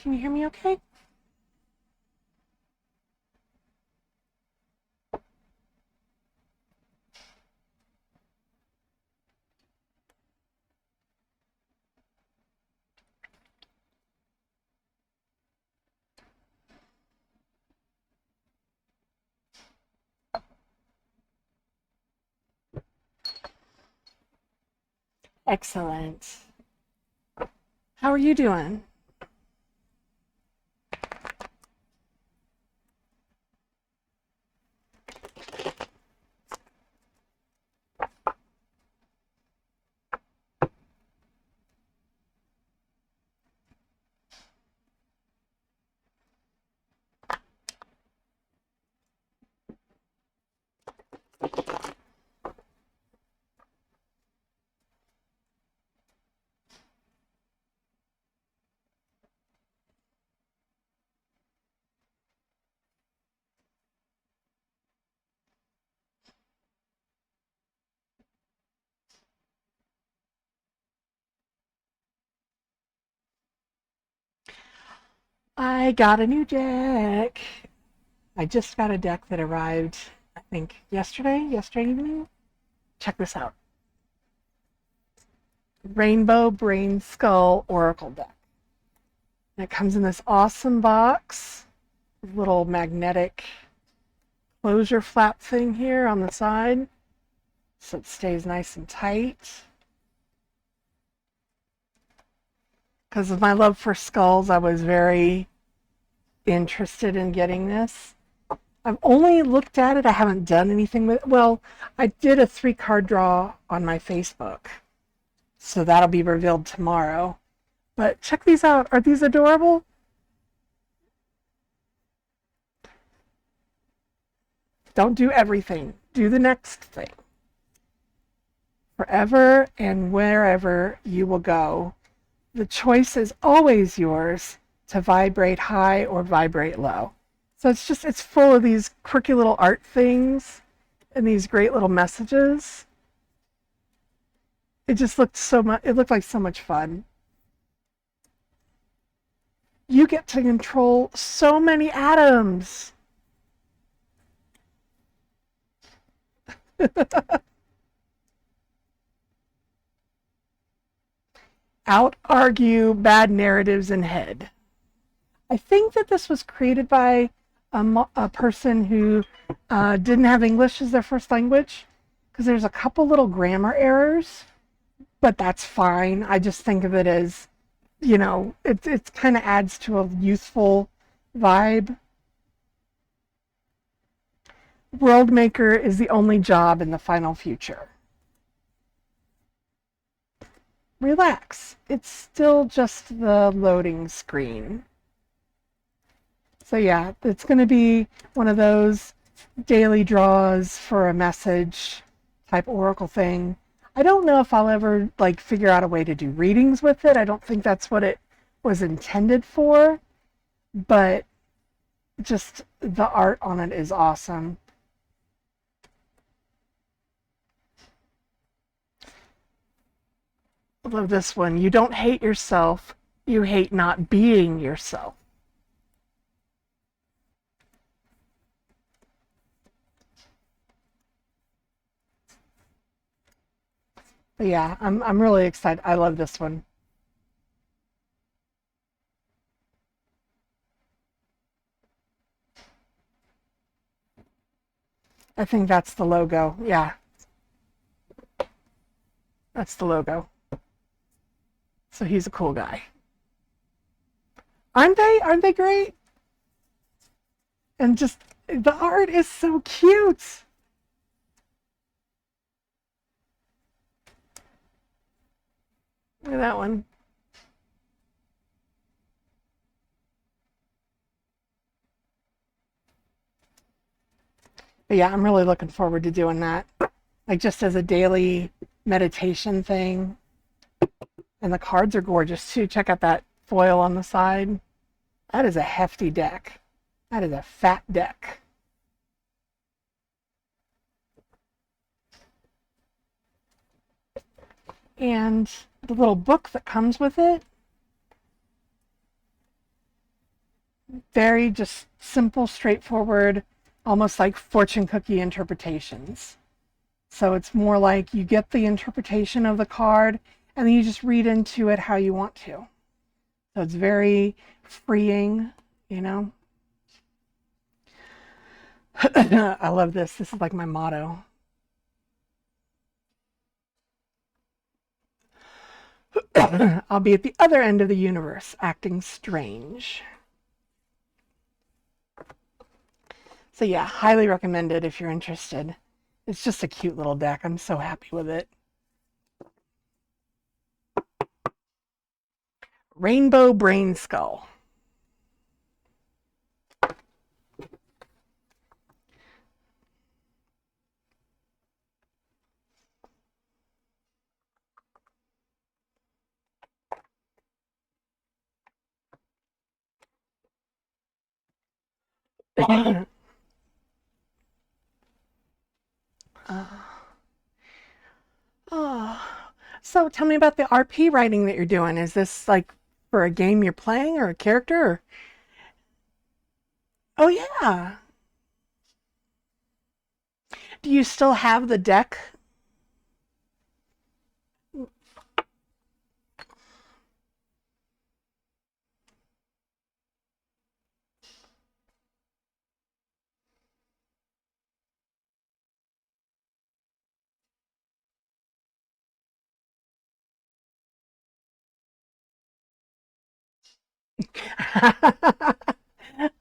Can you hear me okay? Excellent. How are you doing? I got a new deck. I just got a deck that arrived, I think, yesterday evening. Check this out. Rainbow Brain Skull Oracle deck. And it comes in this awesome box, little magnetic closure flap thing here on the side, so it stays nice and tight. Because of my love for skulls, I was very interested in getting this. I've only looked at it. I haven't done anything with it. Well, I did a 3-card draw on my Facebook, so that'll be revealed tomorrow. But check these out. Are these adorable? Don't do everything. Do the next thing. Forever and wherever you will go, the choice is always yours to vibrate high or vibrate low. So it's full of these quirky little art things and these great little messages. It just looked it looked like so much fun. You get to control so many atoms. Out argue bad narratives in head. I think that this was created by a person who didn't have English as their first language, because there's a couple little grammar errors, but that's fine. I just think of it as, it kind of adds to a youthful vibe. World Maker is the only job in the final future. Relax. It's still just the loading screen. So yeah, it's going to be one of those daily draws for a message type oracle thing. I don't know if I'll ever figure out a way to do readings with it. I don't think that's what it was intended for, but just the art on it is awesome. I love this one. You don't hate yourself. You hate not being yourself. But yeah, I'm really excited. I love this one. I think that's the logo. Yeah. That's the logo. So he's a cool guy. Aren't they? Aren't they great? And just the art is so cute. Look at that one. But yeah, I'm really looking forward to doing that. Just as a daily meditation thing. And the cards are gorgeous too. Check out that foil on the side. That is a hefty deck. That is a fat deck. And the little book that comes with it. very just simple, straightforward, almost like fortune cookie interpretations. So it's more like you get the interpretation of the card and then you just read into it how you want to. So it's very freeing, you know. I love this. This is like my motto. I'll be at the other end of the universe, acting strange. So yeah, highly recommended if you're interested. It's just a cute little deck. I'm so happy with it. Rainbow Brain Skull. Oh, so tell me about the RP writing that you're doing. Is this like for a game you're playing or a character? Or... Oh yeah. Do you still have the deck?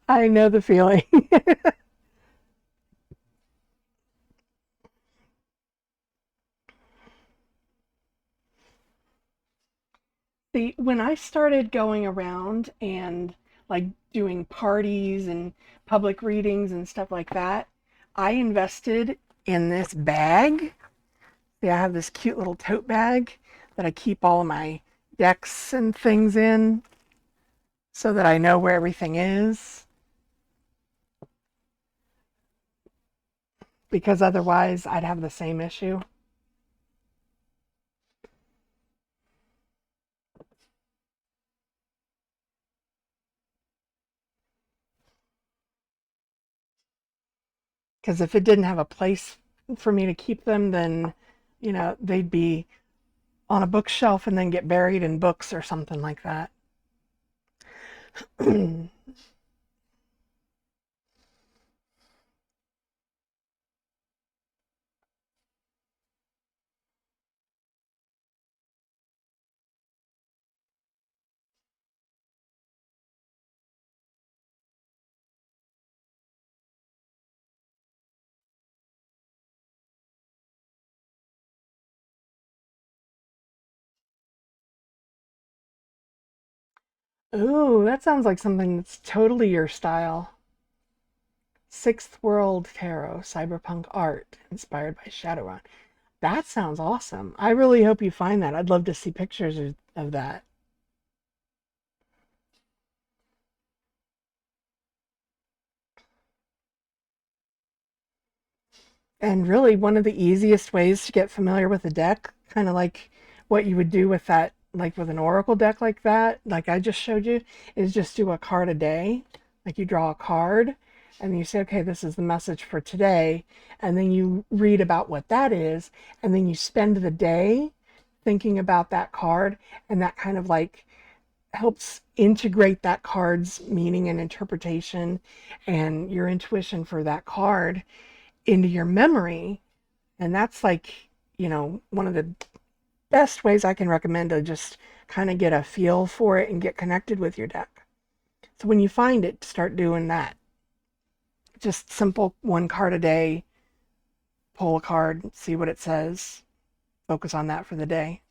I know the feeling. See, when I started going around and like doing parties and public readings and stuff like that, I invested in this bag. See, I have this cute little tote bag that I keep all of my decks and things in so that I know where everything is. Because otherwise I'd have the same issue. Because if it didn't have a place for me to keep them, then, they'd be on a bookshelf and then get buried in books or something like that. Ooh, that sounds like something that's totally your style. Sixth World Tarot, cyberpunk art inspired by Shadowrun. That sounds awesome. I really hope you find that. I'd love to see pictures of that. And really, one of the easiest ways to get familiar with a deck, kind of like what you would do with that, like with an oracle deck like that, like I just showed you, is just do a card a day. Like you draw a card and you say, okay, this is the message for today. And then you read about what that is. And then you spend the day thinking about that card. And that kind of like helps integrate that card's meaning and interpretation and your intuition for that card into your memory. And that's like, one of the best ways I can recommend to just kind of get a feel for it and get connected with your deck. So when you find it, start doing that. Just simple one card a day, pull a card, see what it says, focus on that for the day.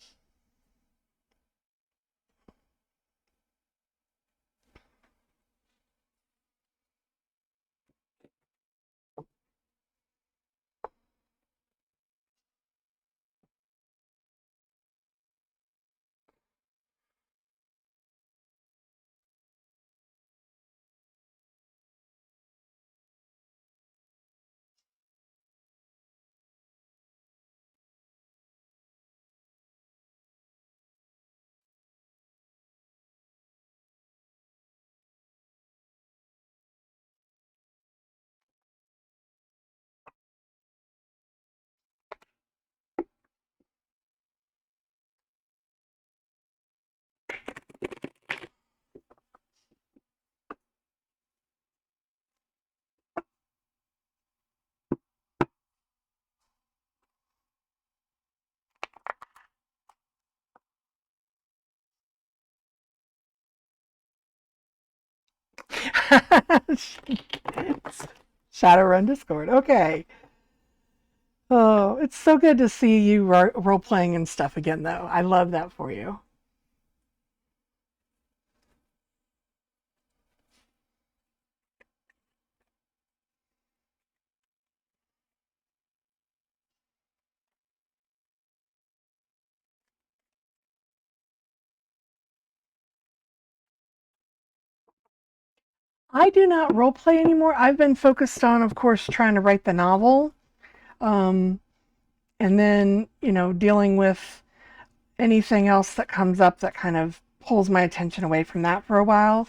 Shadowrun Discord. Okay. Oh, it's so good to see you role playing and stuff again, though. I love that for you. I do not role play anymore. I've been focused on, of course, trying to write the novel. Um, and then, dealing with anything else that comes up that kind of pulls my attention away from that for a while.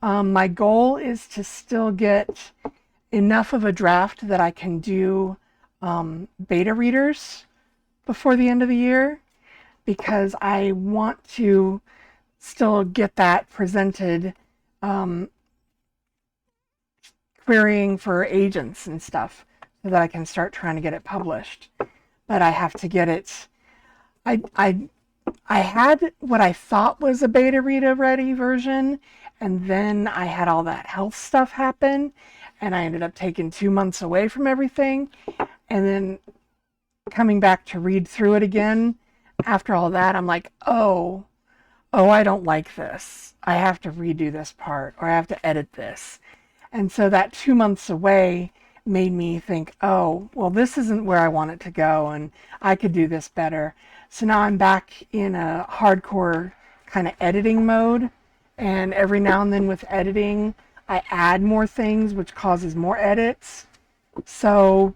My goal is to still get enough of a draft that I can do beta readers before the end of the year, because I want to still get that presented, um, querying for agents and stuff, so that I can start trying to get it published. But I have to get it. I had what I thought was a beta reader ready version, and then I had all that health stuff happen, and I ended up taking 2 months away from everything, and then coming back to read through it again after all that, I'm like, oh, I don't like this. I have to redo this part, or I have to edit this. And so that 2 months away made me think, oh, well, this isn't where I want it to go, and I could do this better. So now I'm back in a hardcore kind of editing mode. And every now and then with editing, I add more things, which causes more edits. So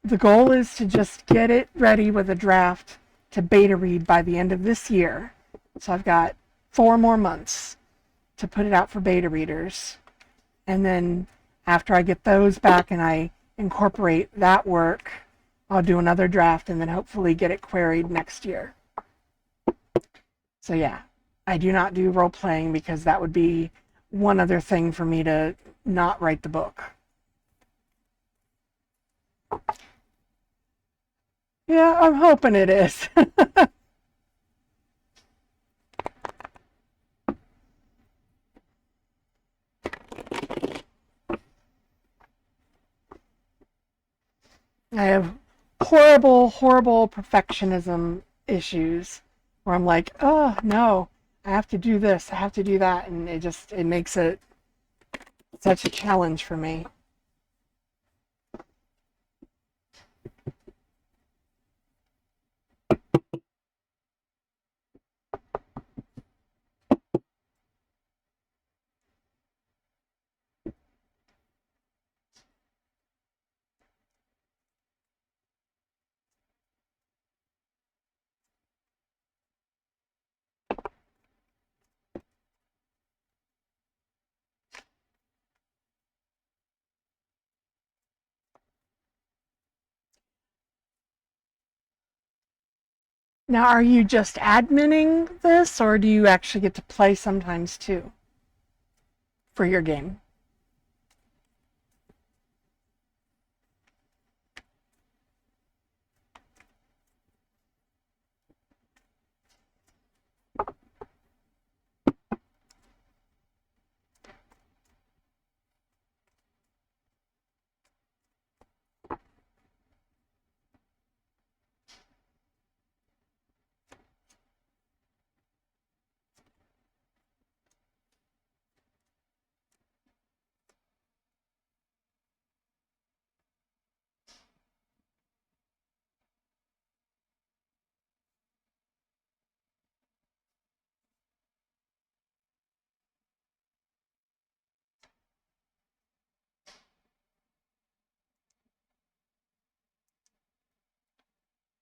the goal is to just get it ready with a draft to beta read by the end of this year. So I've got 4 more months to put it out for beta readers. And then after I get those back and I incorporate that work, I'll do another draft and then hopefully get it queried next year. So yeah, I do not do role playing because that would be one other thing for me to not write the book. Yeah, I'm hoping it is. I have horrible, horrible perfectionism issues where I'm like, oh no, I have to do this, I have to do that, and it makes it such a challenge for me. Now, are you just adminning this, or do you actually get to play sometimes too for your game?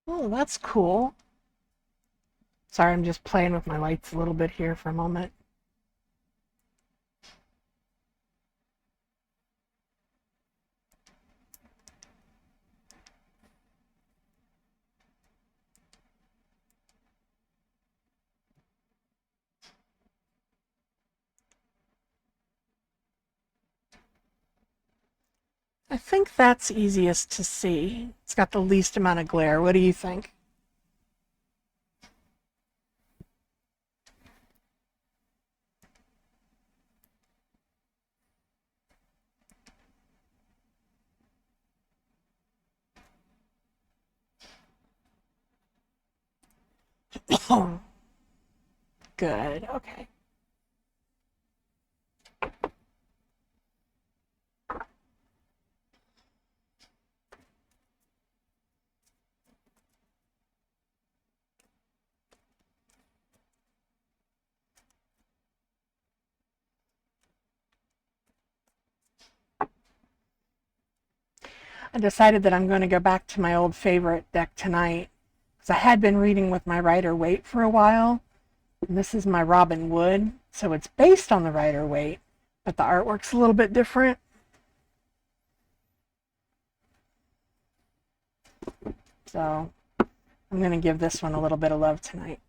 Oh, that's cool. Sorry, I'm just playing with my lights a little bit here for a moment. I think that's easiest to see. It's got the least amount of glare. What do you think? Good, okay. I decided that I'm going to go back to my old favorite deck tonight because I had been reading with my Rider-Waite for a while. And this is my Robin Wood, so it's based on the Rider-Waite, but the artwork's a little bit different. So I'm going to give this one a little bit of love tonight.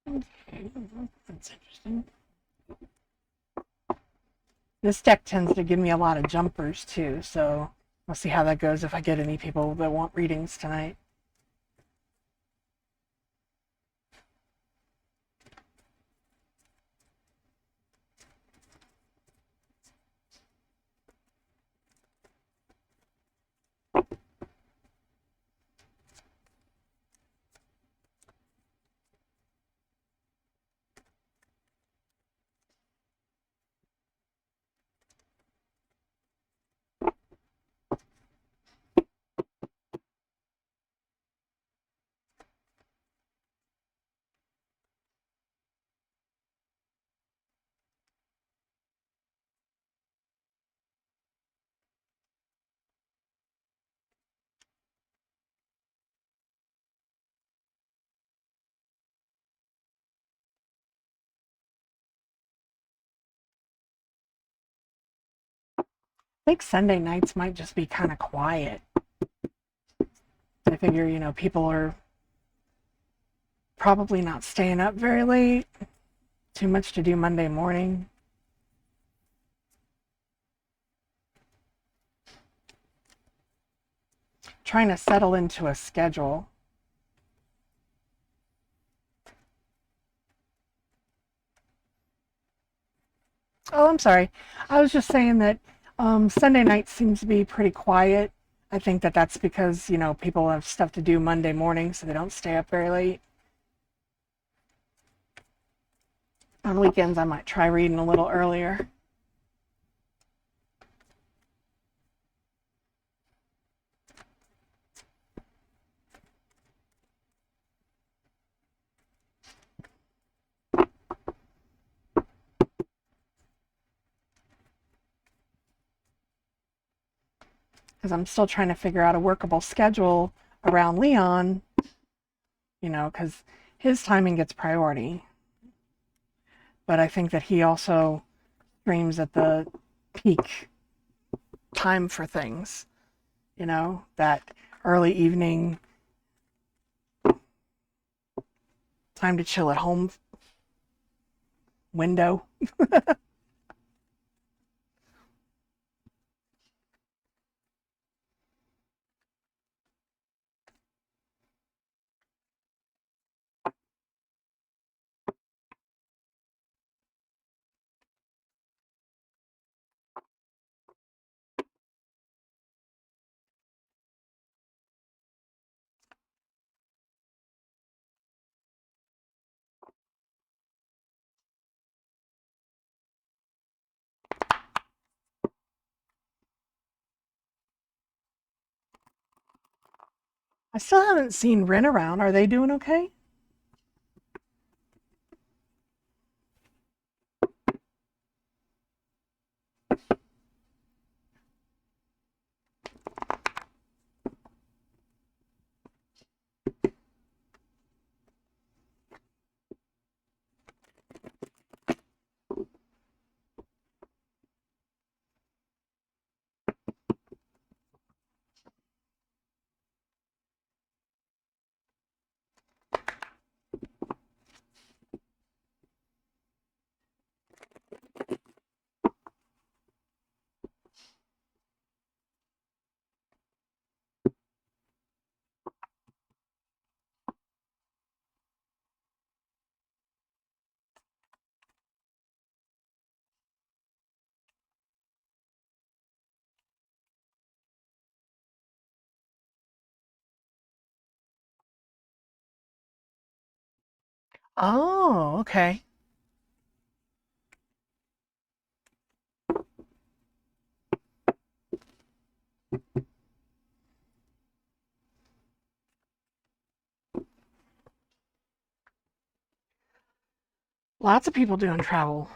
Okay, that's interesting. This deck tends to give me a lot of jumpers too, so we'll see how that goes if I get any people that want readings tonight. I think Sunday nights might just be kind of quiet. I figure, people are probably not staying up very late. Too much to do Monday morning. Trying to settle into a schedule. Oh, I'm sorry. I was just saying that Sunday night seems to be pretty quiet. I think that that's because, you know, people have stuff to do Monday morning, so they don't stay up very late. On weekends, I might try reading a little earlier. Because I'm still trying to figure out a workable schedule around Leon, you know, because his timing gets priority. But I think that he also streams at the peak time for things, you know, that early evening time to chill at home window. I still haven't seen Rin around. Are they doing okay? Oh, okay. Lots of people doing travel.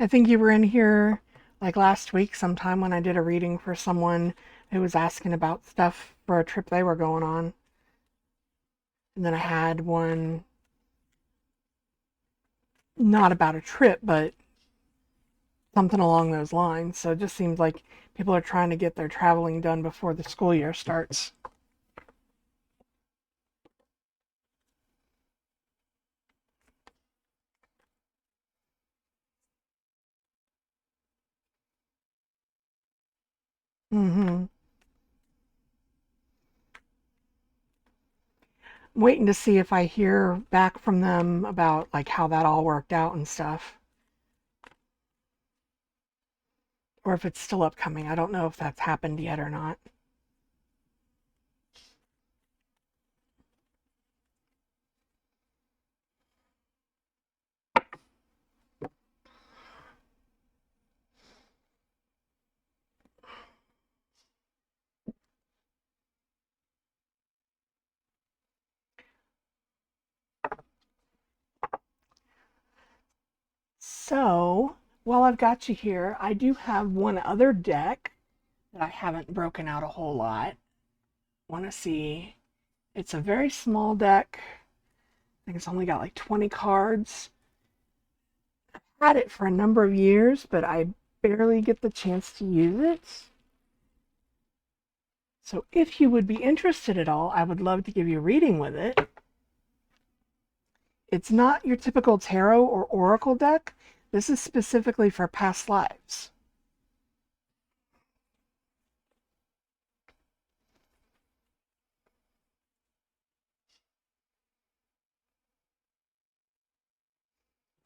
I think you were in here like last week sometime when I did a reading for someone who was asking about stuff for a trip they were going on. And then I had one not about a trip, but something along those lines. So it just seems like people are trying to get their traveling done before the school year starts. Mm-hmm. Waiting to see if I hear back from them about like how that all worked out and stuff, or if it's still upcoming. I don't know if that's happened yet or not. So, while I've got you here, I do have one other deck that I haven't broken out a whole lot. Want to see? It's a very small deck. I think it's only got like 20 cards. I've had it for a number of years, but I barely get the chance to use it. So if you would be interested at all, I would love to give you a reading with it. It's not your typical tarot or oracle deck. This is specifically for past lives.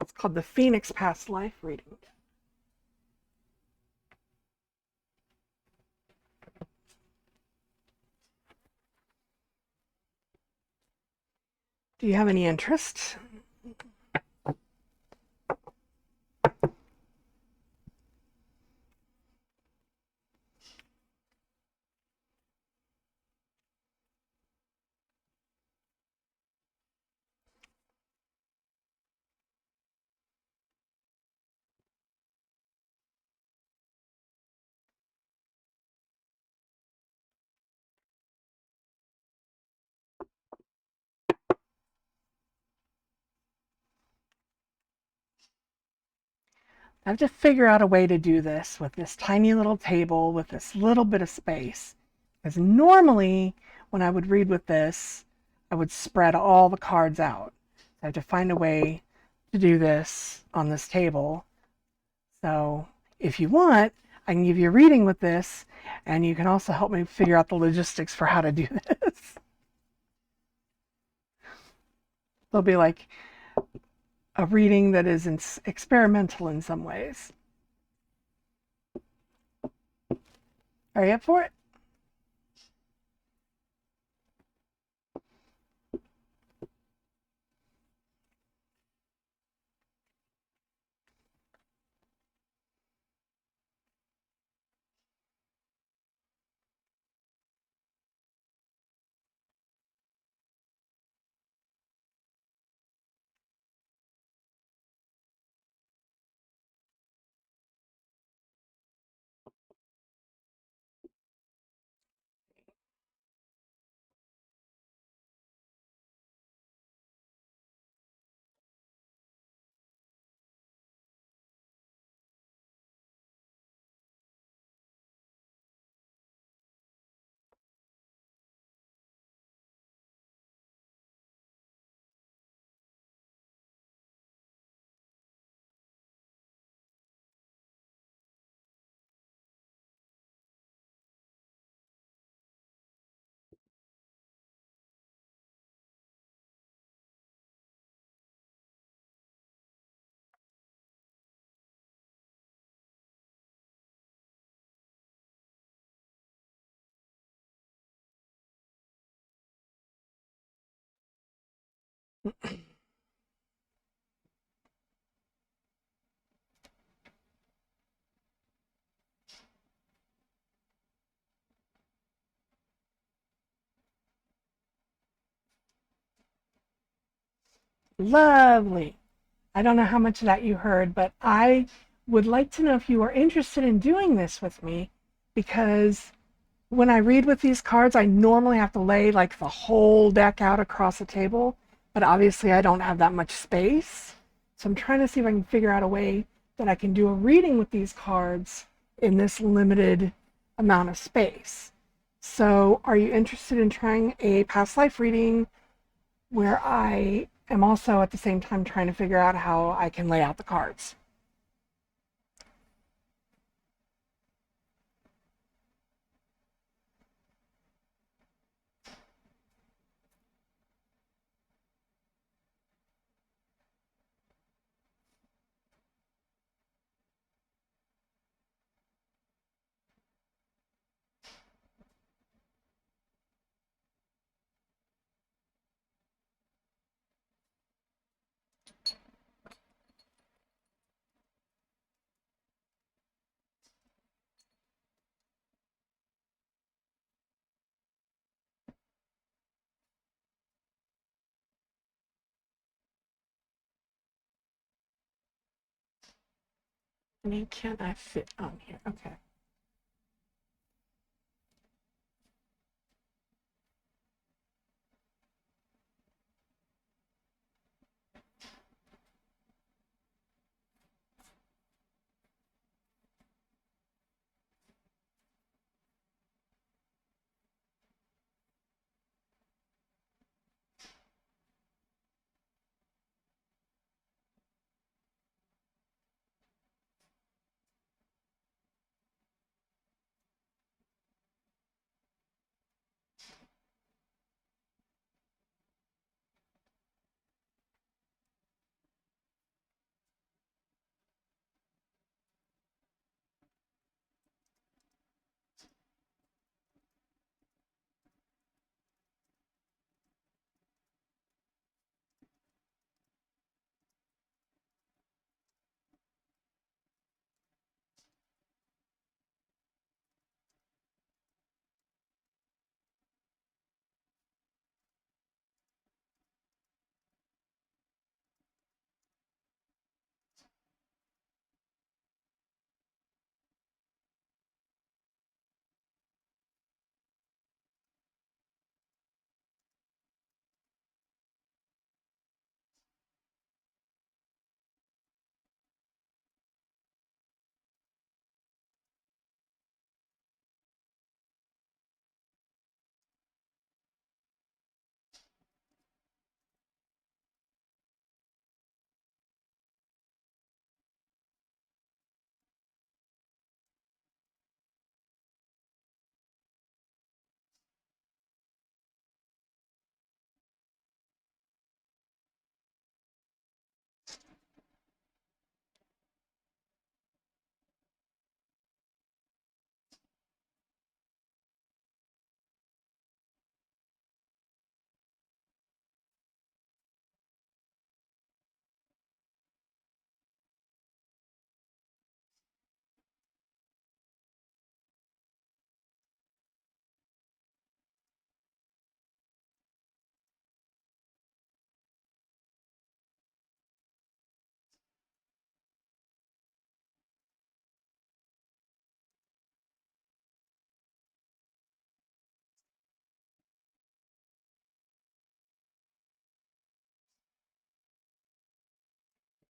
It's called the Phoenix Past Life reading. Do you have any interest? I have to figure out a way to do this with this tiny little table with this little bit of space. Because normally, when I would read with this, I would spread all the cards out. I have to find a way to do this on this table. So if you want, I can give you a reading with this, and you can also help me figure out the logistics for how to do this. It'll be like a reading that is experimental in some ways. Are you up for it? Lovely. I don't know how much of that you heard, but I would like to know if you are interested in doing this with me, because when I read with these cards, I normally have to lay like the whole deck out across the table, but obviously I don't have that much space. So I'm trying to see if I can figure out a way that I can do a reading with these cards in this limited amount of space. So are you interested in trying a past life reading where I am also at the same time trying to figure out how I can lay out the cards? I mean, can I fit on here? Okay.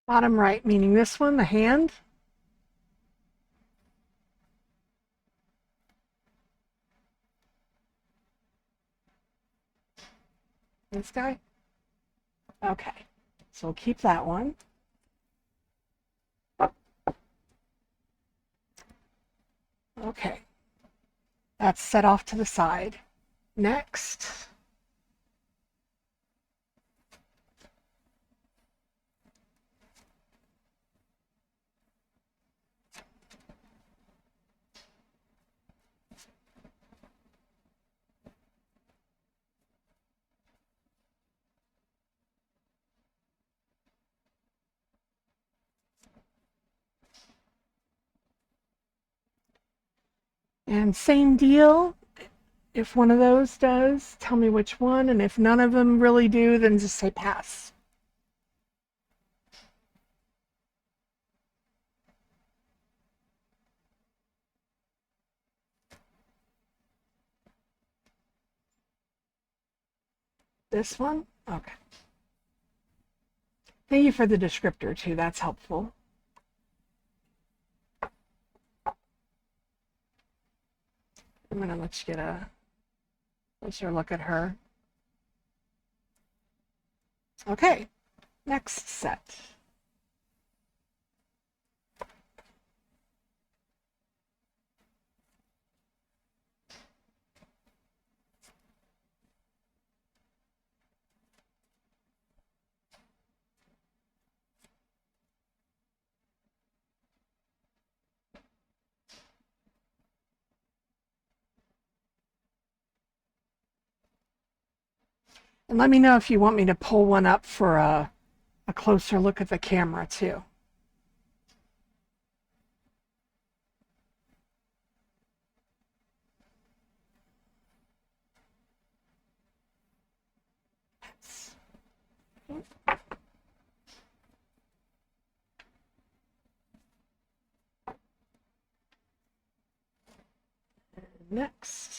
Bottom right, meaning this one, the hand. This guy. Okay, so we'll keep that one. Okay, that's set off to the side. Next, and same deal. If one of those does, tell me which one, and if none of them really do, then just say pass. This one? Okay. Thank you for the descriptor too, that's helpful. I'm gonna let you get a closer look at her. Okay, next set. And let me know if you want me to pull one up for a closer look at the camera too. Next.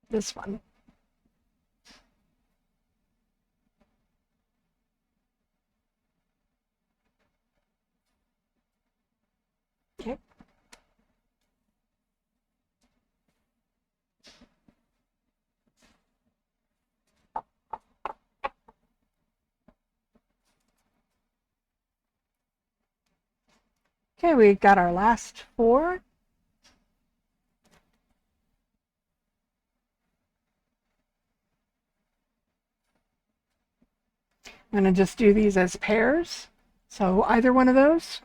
This one. Okay. Okay, we got our last four. I'm going to just do these as pairs. So either one of those.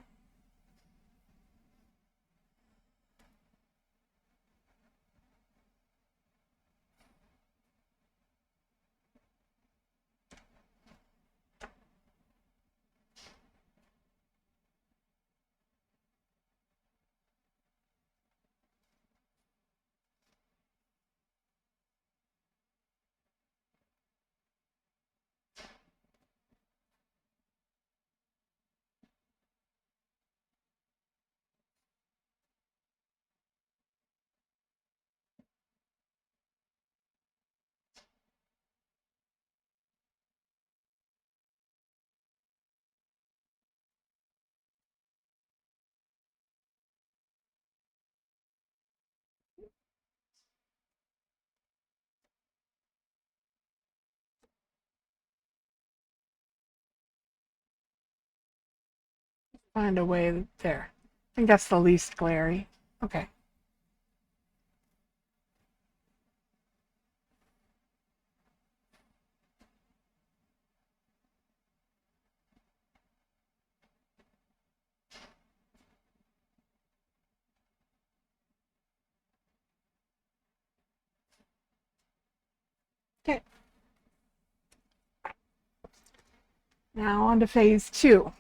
Find a way there. I think that's the least glary. Okay. Now on to phase 2.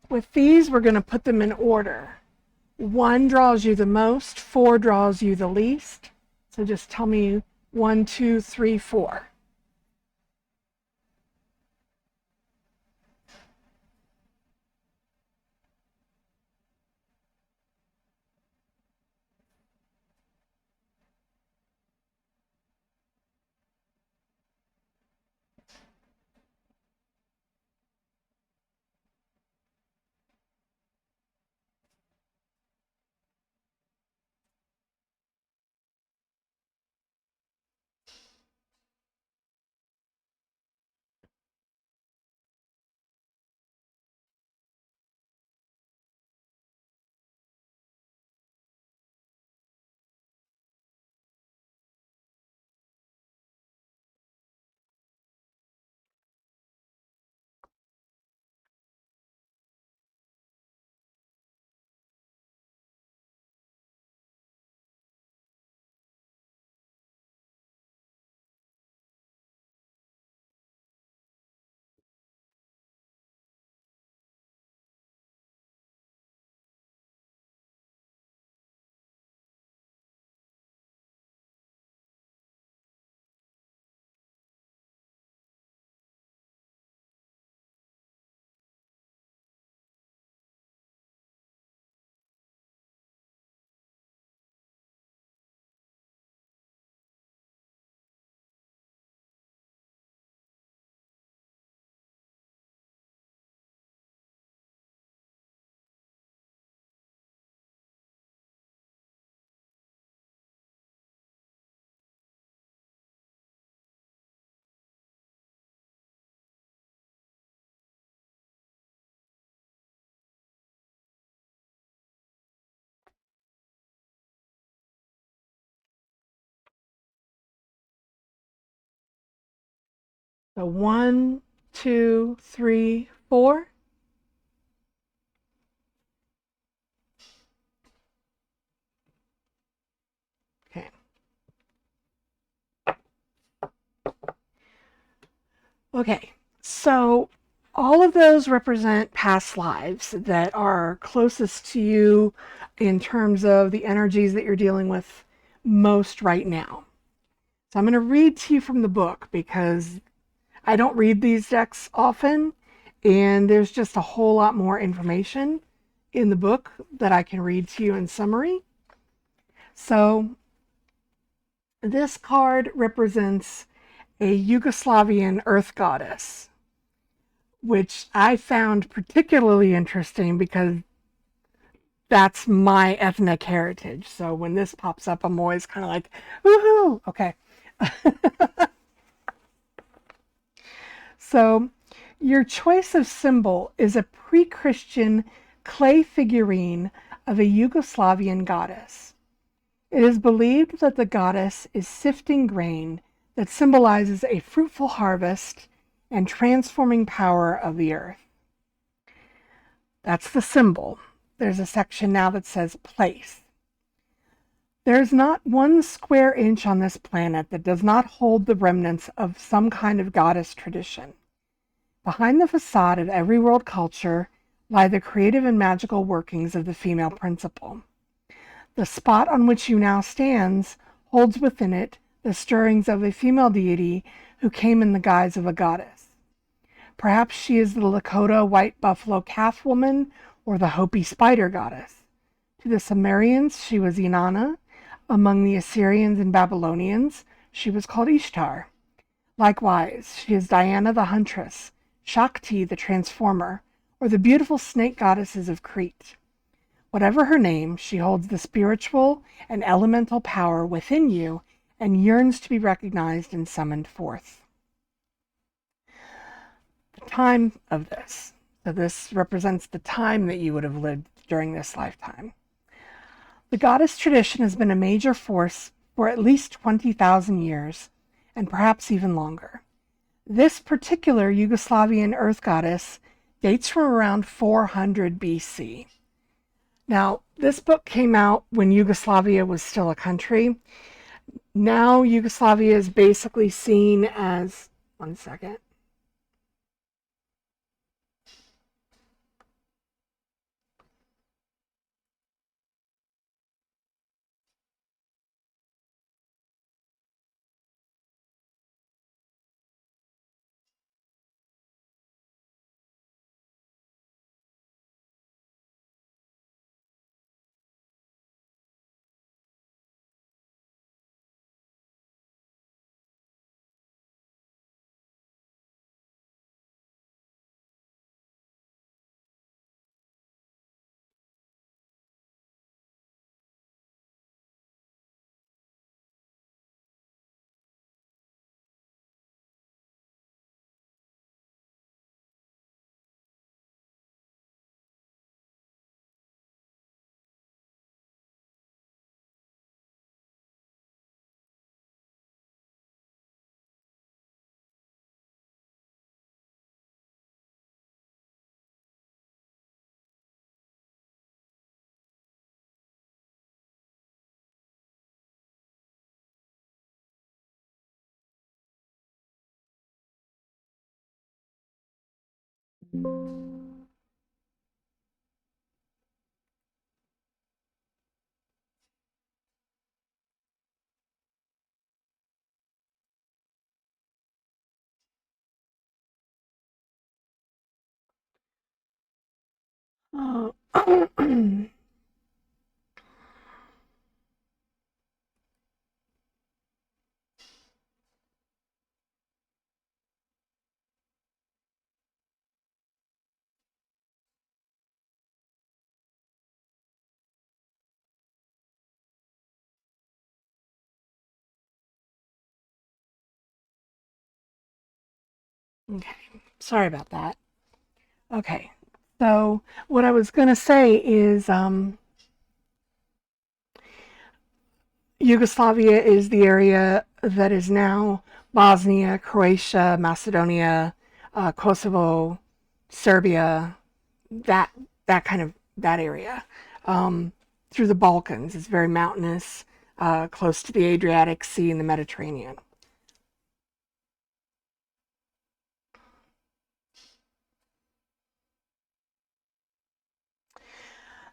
With these, we're going to put them in order. 1 draws you the most, 4 draws you the least. So just tell me 1, 2, 3, 4. So 1, 2, 3, 4. Okay. Okay, so all of those represent past lives that are closest to you in terms of the energies that you're dealing with most right now. So I'm going to read to you from the book because I don't read these decks often, and there's just a whole lot more information in the book that I can read to you in summary. So this card represents a Yugoslavian earth goddess, which I found particularly interesting because that's my ethnic heritage. So when this pops up, I'm always kind of like, woohoo, okay. So your choice of symbol is a pre-Christian clay figurine of a Yugoslavian goddess. It is believed that the goddess is sifting grain that symbolizes a fruitful harvest and transforming power of the earth. That's the symbol. There's a section now that says place. There is not 1 square inch on this planet that does not hold the remnants of some kind of goddess tradition. Behind the facade of every world culture lie the creative and magical workings of the female principle. The spot on which you now stands holds within it the stirrings of a female deity who came in the guise of a goddess. Perhaps she is the Lakota white buffalo calf woman or the Hopi spider goddess. To the Sumerians, she was Inanna. Among the Assyrians and Babylonians, she was called Ishtar. Likewise, she is Diana the huntress, Shakti the transformer, or the beautiful snake goddesses of Crete. Whatever her name, she holds the spiritual and elemental power within you and yearns to be recognized and summoned forth. The time of this. So this represents the time that you would have lived during this lifetime. The goddess tradition has been a major force for at least 20,000 years, and perhaps even longer. This particular Yugoslavian earth goddess dates from around 400 BC. Now, this book came out when Yugoslavia was still a country. Now, Yugoslavia is basically seen as, one second. Okay. Sorry about that. Okay. So what I was going to say is Yugoslavia is the area that is now Bosnia, Croatia, Macedonia, Kosovo, Serbia, that that area. Through the Balkans, it's very mountainous, close to the Adriatic Sea and the Mediterranean.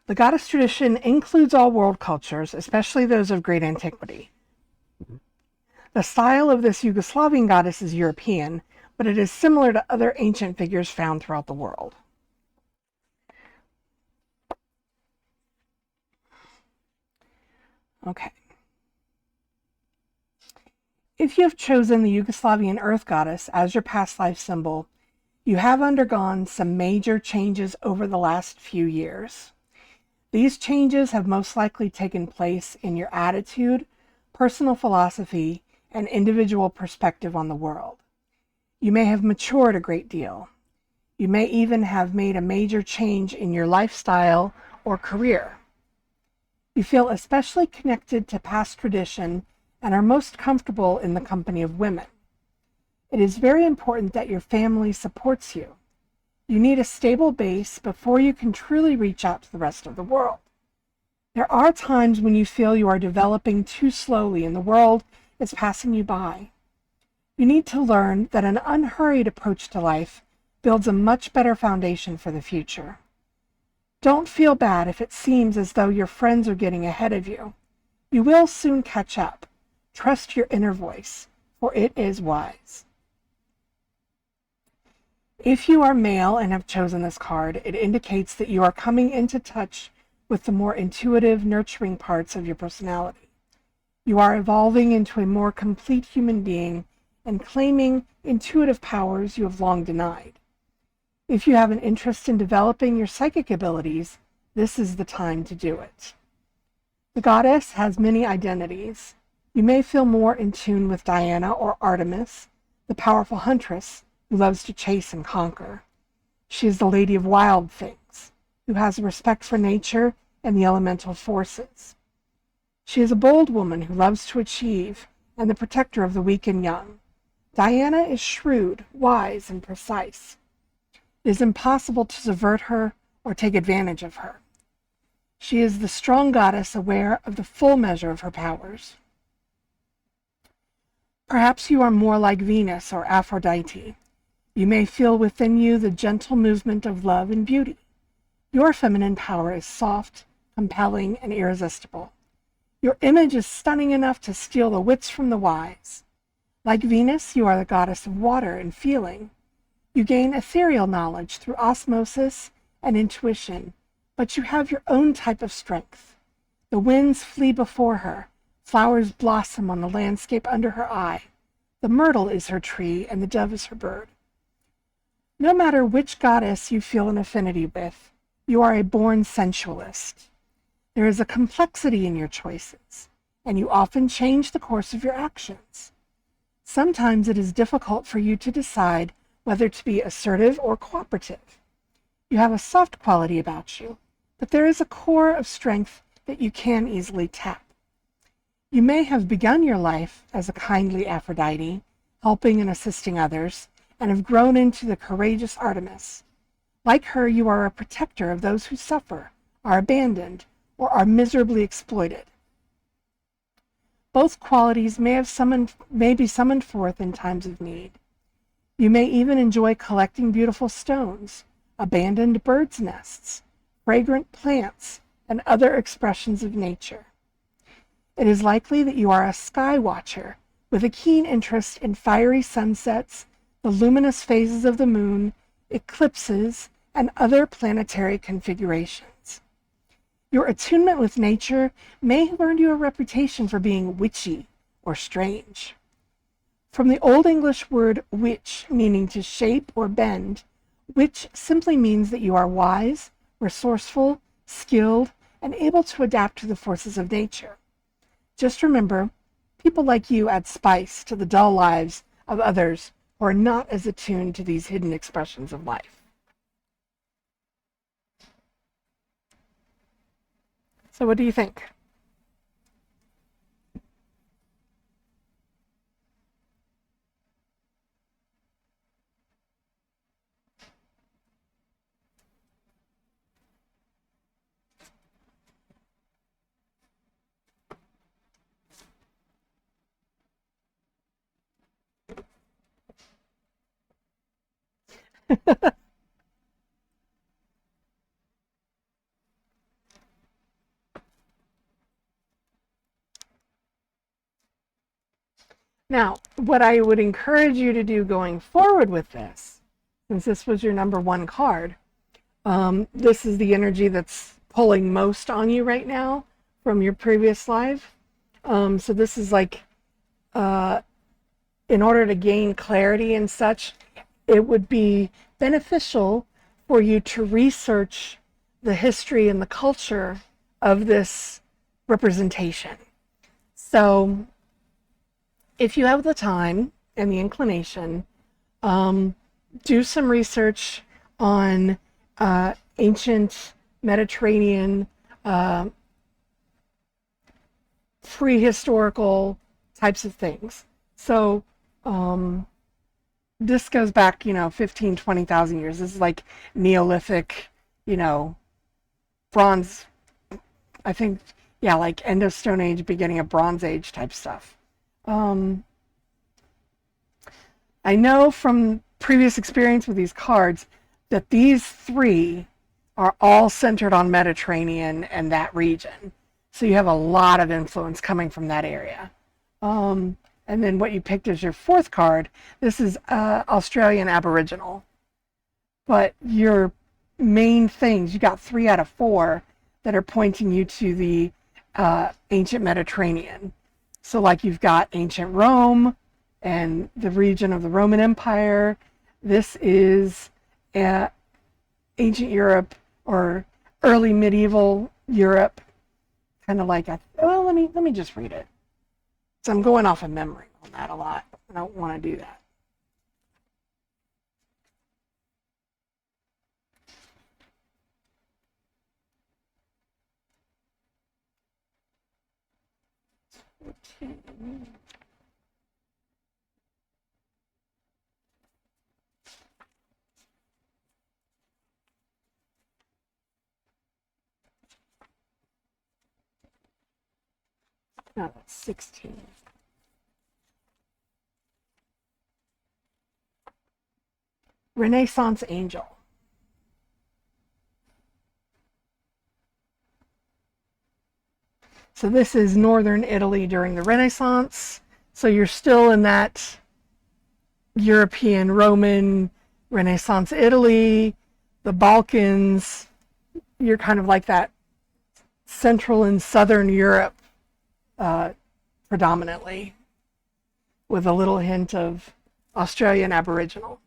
The goddess tradition includes all world cultures, especially those of great antiquity. The style of this Yugoslavian goddess is European, but it is similar to other ancient figures found throughout the world. Okay. If you have chosen the Yugoslavian earth goddess as your past life symbol, you have undergone some major changes over the last few years. These changes have most likely taken place in your attitude, personal philosophy, and individual perspective on the world. You may have matured a great deal. You may even have made a major change in your lifestyle or career. You feel especially connected to past tradition and are most comfortable in the company of women. It is very important that your family supports you. You need a stable base before you can truly reach out to the rest of the world. There are times when you feel you are developing too slowly and the world is passing you by. You need to learn that an unhurried approach to life builds a much better foundation for the future. Don't feel bad if it seems as though your friends are getting ahead of you. You will soon catch up. Trust your inner voice, for it is wise. If you are male and have chosen this card, it indicates that you are coming into touch with the more intuitive, nurturing parts of your personality. You are evolving into a more complete human being and claiming intuitive powers you have long denied. If you have an interest in developing your psychic abilities, this is the time to do it. The goddess has many identities. You may feel more in tune with Diana or Artemis, the powerful huntress who loves to chase and conquer. She is the lady of wild things, who has respect for nature and the elemental forces. She is a bold woman who loves to achieve and the protector of the weak and young. Diana is shrewd, wise, and precise. It is impossible to subvert her or take advantage of her. She is the strong goddess aware of the full measure of her powers. Perhaps you are more like Venus or Aphrodite. You may feel within you the gentle movement of love and beauty. Your feminine power is soft, compelling, and irresistible. Your image is stunning enough to steal the wits from the wise. Like Venus, you are the goddess of water and feeling. You gain ethereal knowledge through osmosis and intuition, but you have your own type of strength. The winds flee before her. Flowers blossom on the landscape under her eye. The myrtle is her tree, and the dove is her bird. No matter which goddess you feel an affinity with, you are a born sensualist. There is a complexity in your choices, and you often change the course of your actions. Sometimes it is difficult for you to decide whether to be assertive or cooperative. You have a soft quality about you, but there is a core of strength that you can easily tap. You may have begun your life as a kindly Aphrodite, helping and assisting others, and have grown into the courageous Artemis. Like her, you are a protector of those who suffer, are abandoned, or are miserably exploited. Both qualities may be summoned forth in times of need. You may even enjoy collecting beautiful stones, abandoned birds' nests, fragrant plants, and other expressions of nature. It is likely that you are a sky watcher with a keen interest in fiery sunsets, the luminous phases of the moon, eclipses, and other planetary configurations. Your attunement with nature may have earned you a reputation for being witchy or strange. From the Old English word witch, meaning to shape or bend, witch simply means that you are wise, resourceful, skilled, and able to adapt to the forces of nature. Just remember, people like you add spice to the dull lives of others who are not as attuned to these hidden expressions of life. So what do you think? Now, what I would encourage you to do going forward with this, since this was your number one card, this is the energy that's pulling most on you right now from your previous life. So this is like, in order to gain clarity and such, it would be beneficial for you to research the history and the culture of this representation. So if you have the time and the inclination, do some research on ancient Mediterranean prehistorical types of things. So this goes back, 15, 20,000 years. This is like Neolithic, bronze, I think, yeah, like end of Stone Age, beginning of Bronze Age type stuff. I know from previous experience with these cards that these three are all centered on Mediterranean and that region. So you have a lot of influence coming from that area. And then what you picked as your fourth card, this is Australian Aboriginal. But your main things, you got 3 out of 4 that are pointing you to the ancient Mediterranean. So like you've got ancient Rome and the region of the Roman Empire. This is ancient Europe or early medieval Europe. Kind of like, well, let me just read it. So I'm going off of memory on that a lot. I don't want to do that. Okay. No, that's 16. Renaissance angel. So this is northern Italy during the Renaissance. So you're still in that European, Roman, Renaissance Italy, the Balkans. You're kind of like that Central and Southern Europe predominantly, with a little hint of Australian Aboriginal.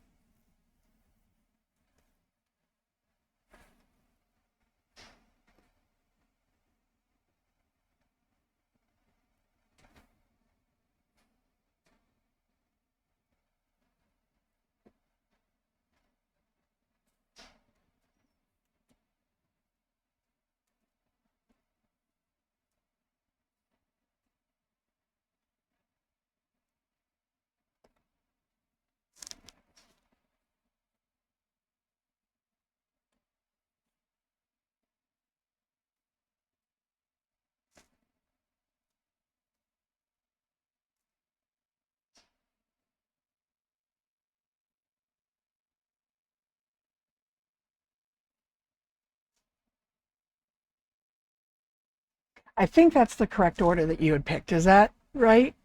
I think that's the correct order that you had picked. Is that right?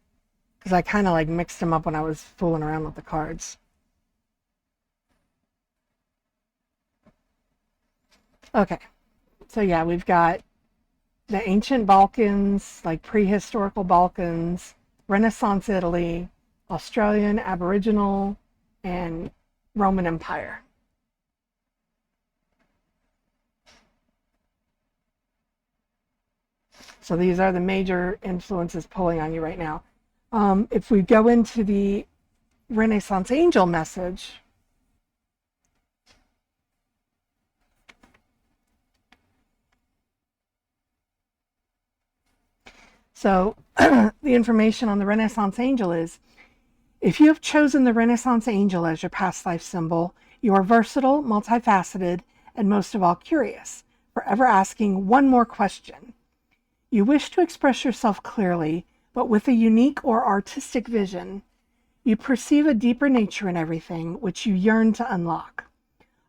Because I kind of like mixed them up when I was fooling around with the cards. Okay, so yeah, we've got the ancient Balkans, like prehistorical Balkans, Renaissance Italy, Australian Aboriginal, and Roman Empire. So these are the major influences pulling on you right now. If we go into the Renaissance angel message, so the information on the Renaissance angel is, if you have chosen the Renaissance angel as your past life symbol, you are versatile, multifaceted, and most of all curious, forever asking one more question. You wish to express yourself clearly, but with a unique or artistic vision. You perceive a deeper nature in everything, which you yearn to unlock.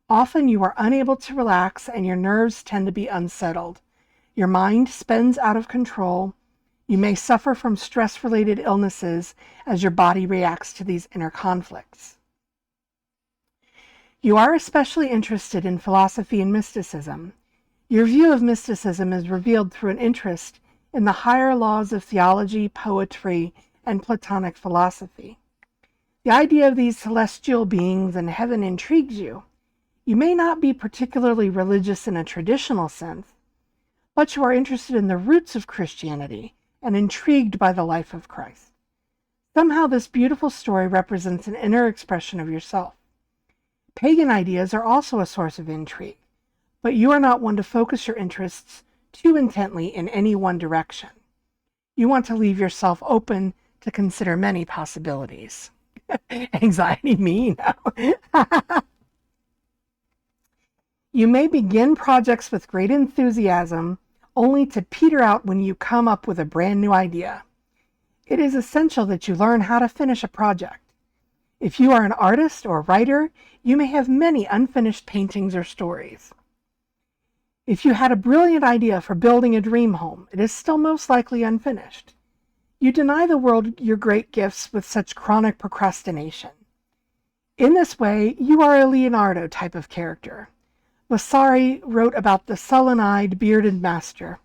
Often you are unable to relax and your nerves tend to be unsettled. Your mind spins out of control. You may suffer from stress-related illnesses as your body reacts to these inner conflicts. You are especially interested in philosophy and mysticism. Your view of mysticism is revealed through an interest in the higher laws of theology, poetry, and Platonic philosophy. The idea of these celestial beings and heaven intrigues you. You may not be particularly religious in a traditional sense, but you are interested in the roots of Christianity and intrigued by the life of Christ. Somehow this beautiful story represents an inner expression of yourself. Pagan ideas are also a source of intrigue, but you are not one to focus your interests too intently in any one direction. You want to leave yourself open to consider many possibilities. Anxiety, me now. You may begin projects with great enthusiasm, only to peter out when you come up with a brand new idea. It is essential that you learn how to finish a project. If you are an artist or writer, you may have many unfinished paintings or stories. If you had a brilliant idea for building a dream home, it is still most likely unfinished. You deny the world your great gifts with such chronic procrastination. In this way, you are a Leonardo type of character. Vasari wrote about the sullen-eyed, bearded master.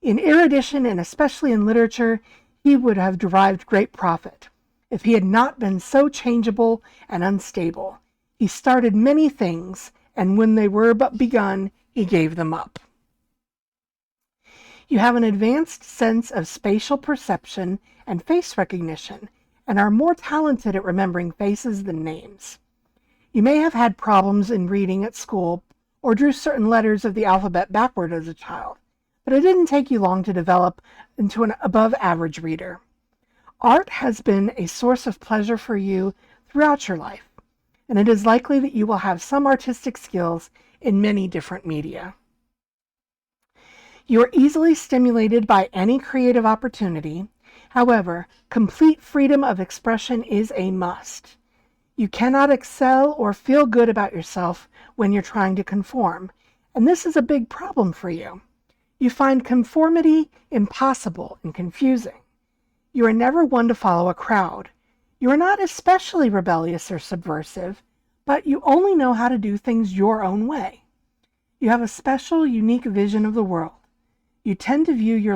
In erudition and especially in literature, he would have derived great profit if he had not been so changeable and unstable. He started many things, and when they were but begun, he gave them up. You have an advanced sense of spatial perception and face recognition, and are more talented at remembering faces than names. You may have had problems in reading at school, or drew certain letters of the alphabet backward as a child, but it didn't take you long to develop into an above-average reader. Art has been a source of pleasure for you throughout your life, and it is likely that you will have some artistic skills in many different media. You are easily stimulated by any creative opportunity, However, complete freedom of expression is a must. You cannot excel or feel good about yourself when you're trying to conform, and this is a big problem for you. You find conformity impossible and confusing. You are never one to follow a crowd. You are not especially rebellious or subversive, but you only know how to do things your own way. You have a special, unique vision of the world. You tend to view your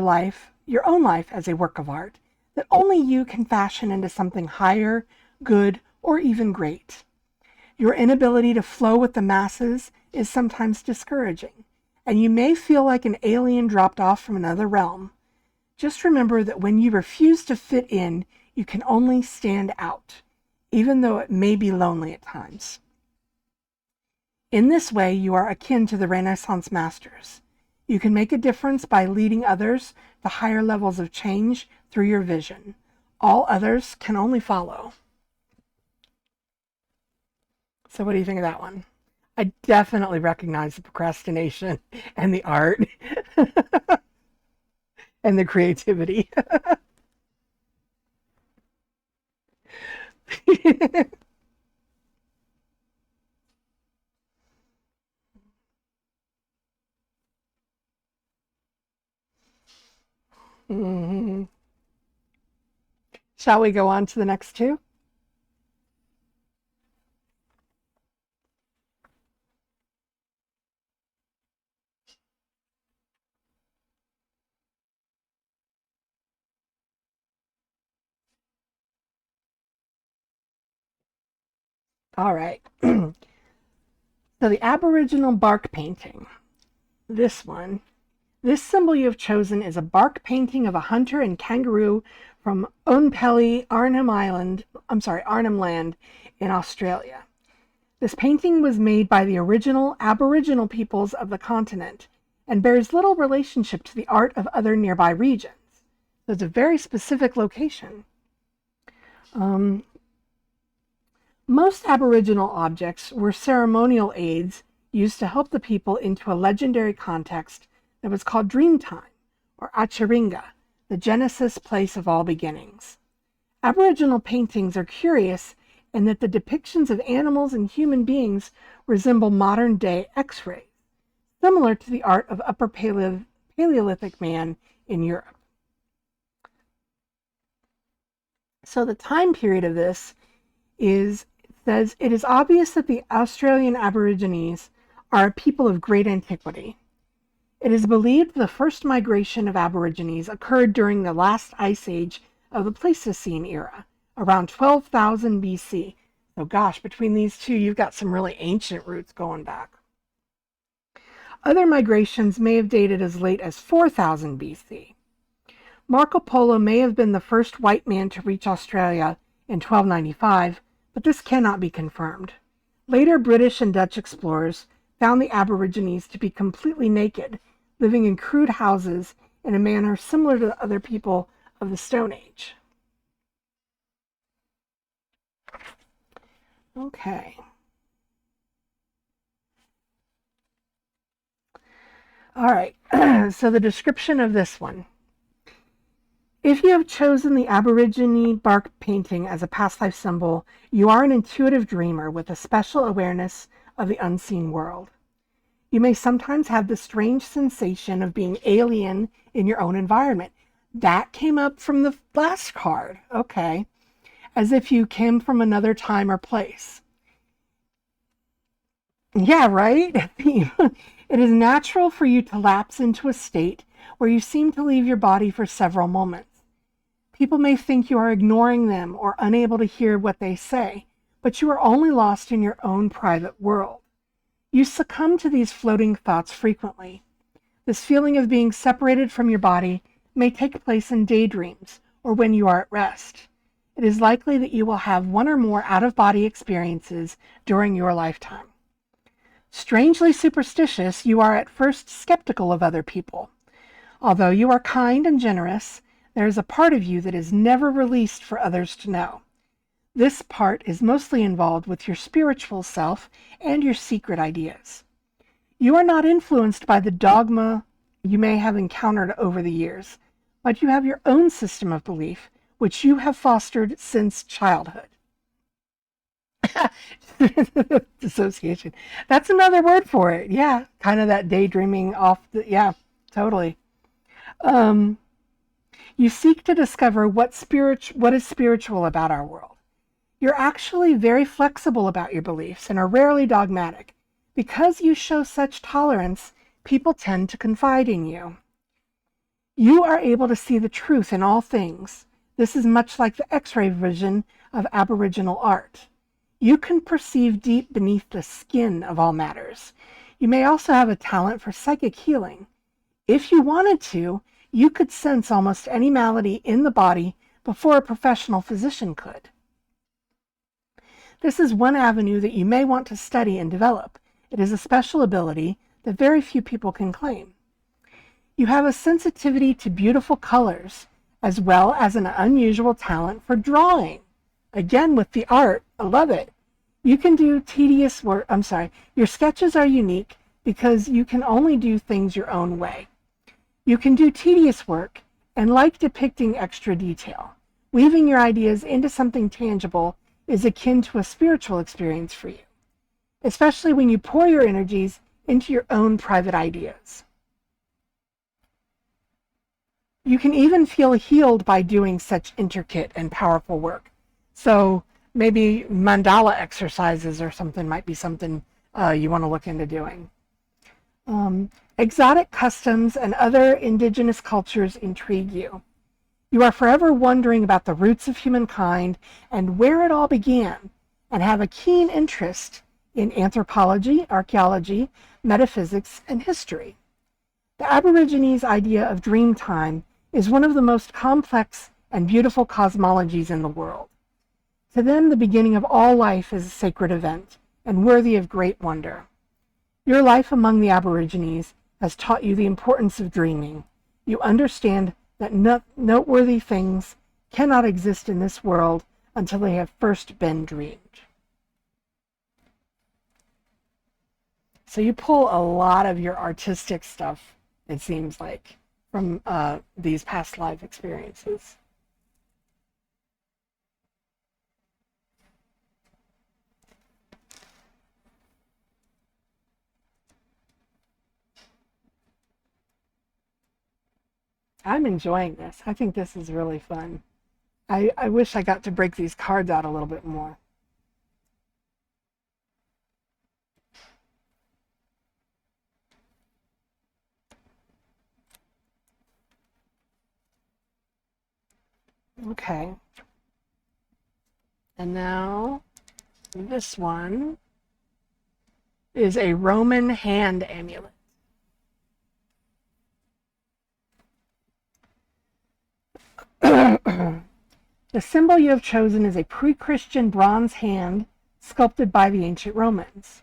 own life, as a work of art that only you can fashion into something higher, good, or even great. Your inability to flow with the masses is sometimes discouraging, and you may feel like an alien dropped off from another realm. Just remember that when you refuse to fit in, you can only stand out, even though it may be lonely at times. In this way, you are akin to the Renaissance masters. You can make a difference by leading others to higher levels of change through your vision. All others can only follow. So what do you think of that one? I definitely recognize the procrastination and the art and the creativity. Mm-hmm. Shall we go on to the next two? All right. So the Aboriginal bark painting, this symbol you have chosen is a bark painting of a hunter and kangaroo from Ounpelli, Arnhem Land in Australia. This painting was made by the original Aboriginal peoples of the continent and bears little relationship to the art of other nearby regions. So it's a very specific location. Most Aboriginal objects were ceremonial aids used to help the people into a legendary context that was called Dreamtime, or Achiringa, the Genesis place of all beginnings. Aboriginal paintings are curious in that the depictions of animals and human beings resemble modern-day X-rays, similar to the art of Upper Paleolithic man in Europe. So the time period of this says, it is obvious that the Australian Aborigines are a people of great antiquity. It is believed the first migration of Aborigines occurred during the last ice age of the Pleistocene era, around 12,000 BC. So gosh, between these two, you've got some really ancient roots going back. Other migrations may have dated as late as 4,000 BC. Marco Polo may have been the first white man to reach Australia in 1295, but this cannot be confirmed. Later British and Dutch explorers found the Aborigines to be completely naked, living in crude houses in a manner similar to the other people of the Stone Age. Okay. All right, so the description of this one. If you have chosen the Aborigine bark painting as a past life symbol, you are an intuitive dreamer with a special awareness of the unseen world. You may sometimes have the strange sensation of being alien in your own environment. That came up from the last card, okay, as if you came from another time or place. Yeah, right? It is natural for you to lapse into a state where you seem to leave your body for several moments. People may think you are ignoring them or unable to hear what they say, but you are only lost in your own private world. You succumb to these floating thoughts frequently. This feeling of being separated from your body may take place in daydreams or when you are at rest. It is likely that you will have one or more out-of-body experiences during your lifetime. Strangely superstitious, you are at first skeptical of other people. Although you are kind and generous, there is a part of you that is never released for others to know. This part is mostly involved with your spiritual self and your secret ideas. You are not influenced by the dogma you may have encountered over the years, but you have your own system of belief which you have fostered since childhood. Dissociation. That's another word for it. Yeah, kind of that daydreaming off the, yeah, totally. Um, you seek to discover what is spiritual about our world. You're actually very flexible about your beliefs and are rarely dogmatic. Because you show such tolerance, people tend to confide in you. You are able to see the truth in all things. This is much like the X-ray vision of Aboriginal art. You can perceive deep beneath the skin of all matters. You may also have a talent for psychic healing. If you wanted to, you could sense almost any malady in the body before a professional physician could. This is one avenue that you may want to study and develop. It is a special ability that very few people can claim. You have a sensitivity to beautiful colors, as well as an unusual talent for drawing. Again, with the art, I love it. You can do tedious work. Your sketches are unique because you can only do things your own way. You can do tedious work and like depicting extra detail. Weaving your ideas into something tangible is akin to a spiritual experience for you, especially when you pour your energies into your own private ideas. You can even feel healed by doing such intricate and powerful work. So maybe mandala exercises or something might be something you want to look into doing. Exotic customs and other indigenous cultures intrigue you. You are forever wondering about the roots of humankind and where it all began, and have a keen interest in anthropology, archaeology, metaphysics, and history. The Aborigines' idea of dream time is one of the most complex and beautiful cosmologies in the world. To them, the beginning of all life is a sacred event and worthy of great wonder. Your life among the Aborigines has taught you the importance of dreaming. You understand that noteworthy things cannot exist in this world until they have first been dreamed. So you pull a lot of your artistic stuff, it seems like, from these past life experiences. I'm enjoying this. I think this is really fun. I wish I got to break these cards out a little bit more. Okay. And now this one is a Roman hand amulet. The symbol you have chosen is a pre-Christian bronze hand sculpted by the ancient Romans.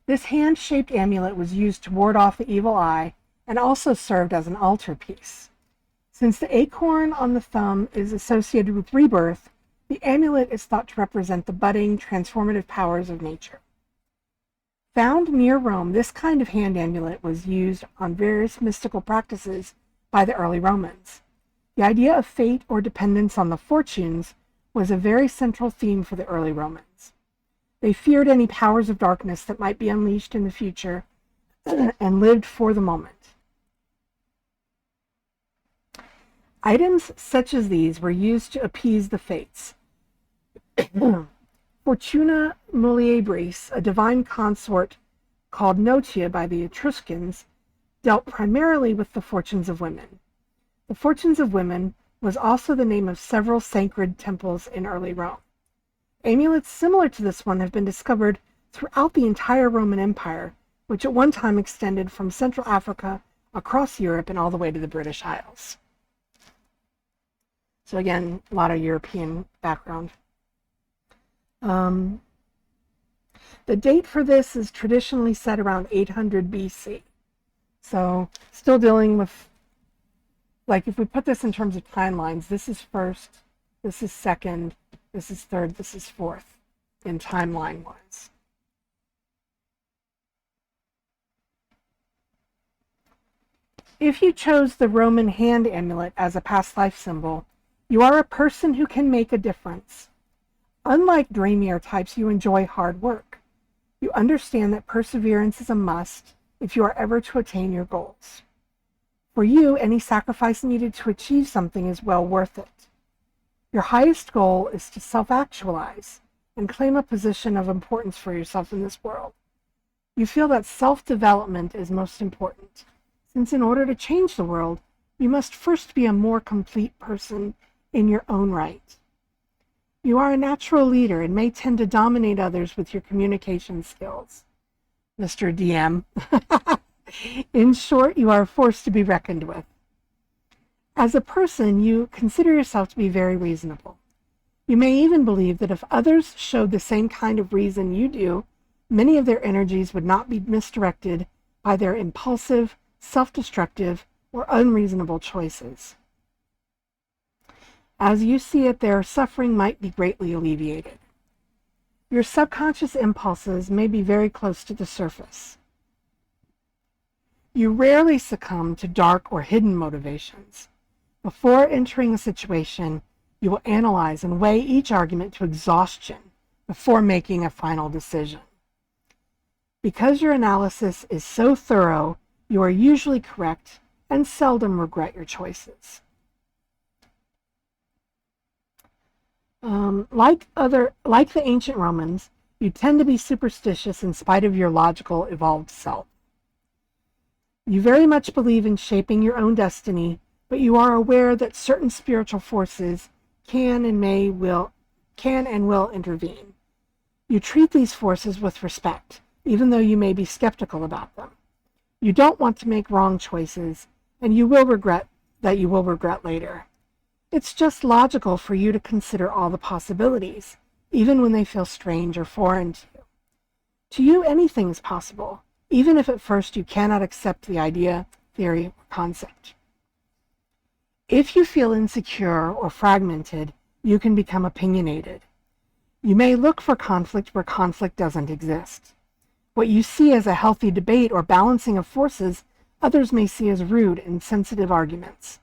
This hand-shaped amulet was used to ward off the evil eye and also served as an altar piece. Since the acorn on the thumb is associated with rebirth, the amulet is thought to represent the budding, transformative powers of nature. Found near Rome, this kind of hand amulet was used on various mystical practices by the early Romans. The idea of fate or dependence on the fortunes was a very central theme for the early Romans. They feared any powers of darkness that might be unleashed in the future and lived for the moment. Items such as these were used to appease the fates. Fortuna Muliebris, a divine consort called Notia by the Etruscans, dealt primarily with the fortunes of women. The Fortunes of Women was also the name of several sacred temples in early Rome. Amulets similar to this one have been discovered throughout the entire Roman Empire, which at one time extended from Central Africa across Europe and all the way to the British Isles. So again, a lot of European background. The date for this is traditionally set around 800 BC. So still dealing with, like if we put this in terms of timelines, this is first, this is second, this is third, this is fourth in timeline-wise. If you chose the Roman hand amulet as a past life symbol, You are a person who can make a difference. Unlike dreamier types, you enjoy hard work. You understand that perseverance is a must if you are ever to attain your goals. For you, any sacrifice needed to achieve something is well worth it. Your highest goal is to self-actualize and claim a position of importance for yourself in this world. You feel that self-development is most important, since in order to change the world, you must first be a more complete person in your own right. You are a natural leader and may tend to dominate others with your communication skills. Mr. DM. In short, you are a force to be reckoned with. As a person, you consider yourself to be very reasonable. You may even believe that if others showed the same kind of reason you do, many of their energies would not be misdirected by their impulsive, self-destructive, or unreasonable choices. As you see it, their suffering might be greatly alleviated. Your subconscious impulses may be very close to the surface. You rarely succumb to dark or hidden motivations. Before entering a situation, you will analyze and weigh each argument to exhaustion before making a final decision. Because your analysis is so thorough, you are usually correct and seldom regret your choices. Like the ancient Romans, you tend to be superstitious in spite of your logical, evolved self. You very much believe in shaping your own destiny, but you are aware that certain spiritual forces can and will intervene. You treat these forces with respect, even though you may be skeptical about them. You don't want to make wrong choices, and you will regret later. It's just logical for you to consider all the possibilities, even when they feel strange or foreign to you. To you, anything is possible, even if at first you cannot accept the idea, theory, or concept. If you feel insecure or fragmented, you can become opinionated. You may look for conflict where conflict doesn't exist. What you see as a healthy debate or balancing of forces, others may see as rude and insensitive arguments.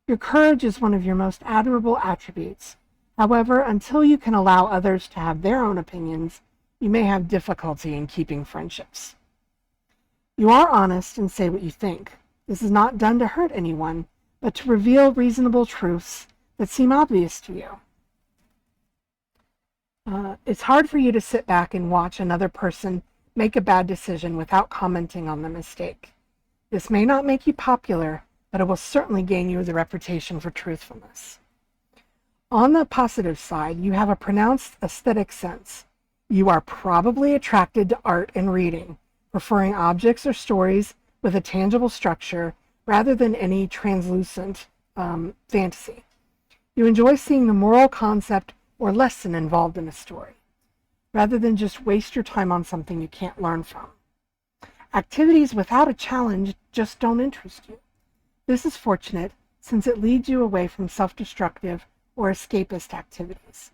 Your courage is one of your most admirable attributes. However, until you can allow others to have their own opinions, you may have difficulty in keeping friendships. You are honest and say what you think. This is not done to hurt anyone, but to reveal reasonable truths that seem obvious to you. It's hard for you to sit back and watch another person make a bad decision without commenting on the mistake. This may not make you popular, but it will certainly gain you the reputation for truthfulness. On the positive side, you have a pronounced aesthetic sense. You are probably attracted to art and reading, preferring objects or stories with a tangible structure rather than any translucent fantasy. You enjoy seeing the moral concept or lesson involved in a story, rather than just waste your time on something you can't learn from. Activities without a challenge just don't interest you. This is fortunate, since it leads you away from self-destructive or escapist activities.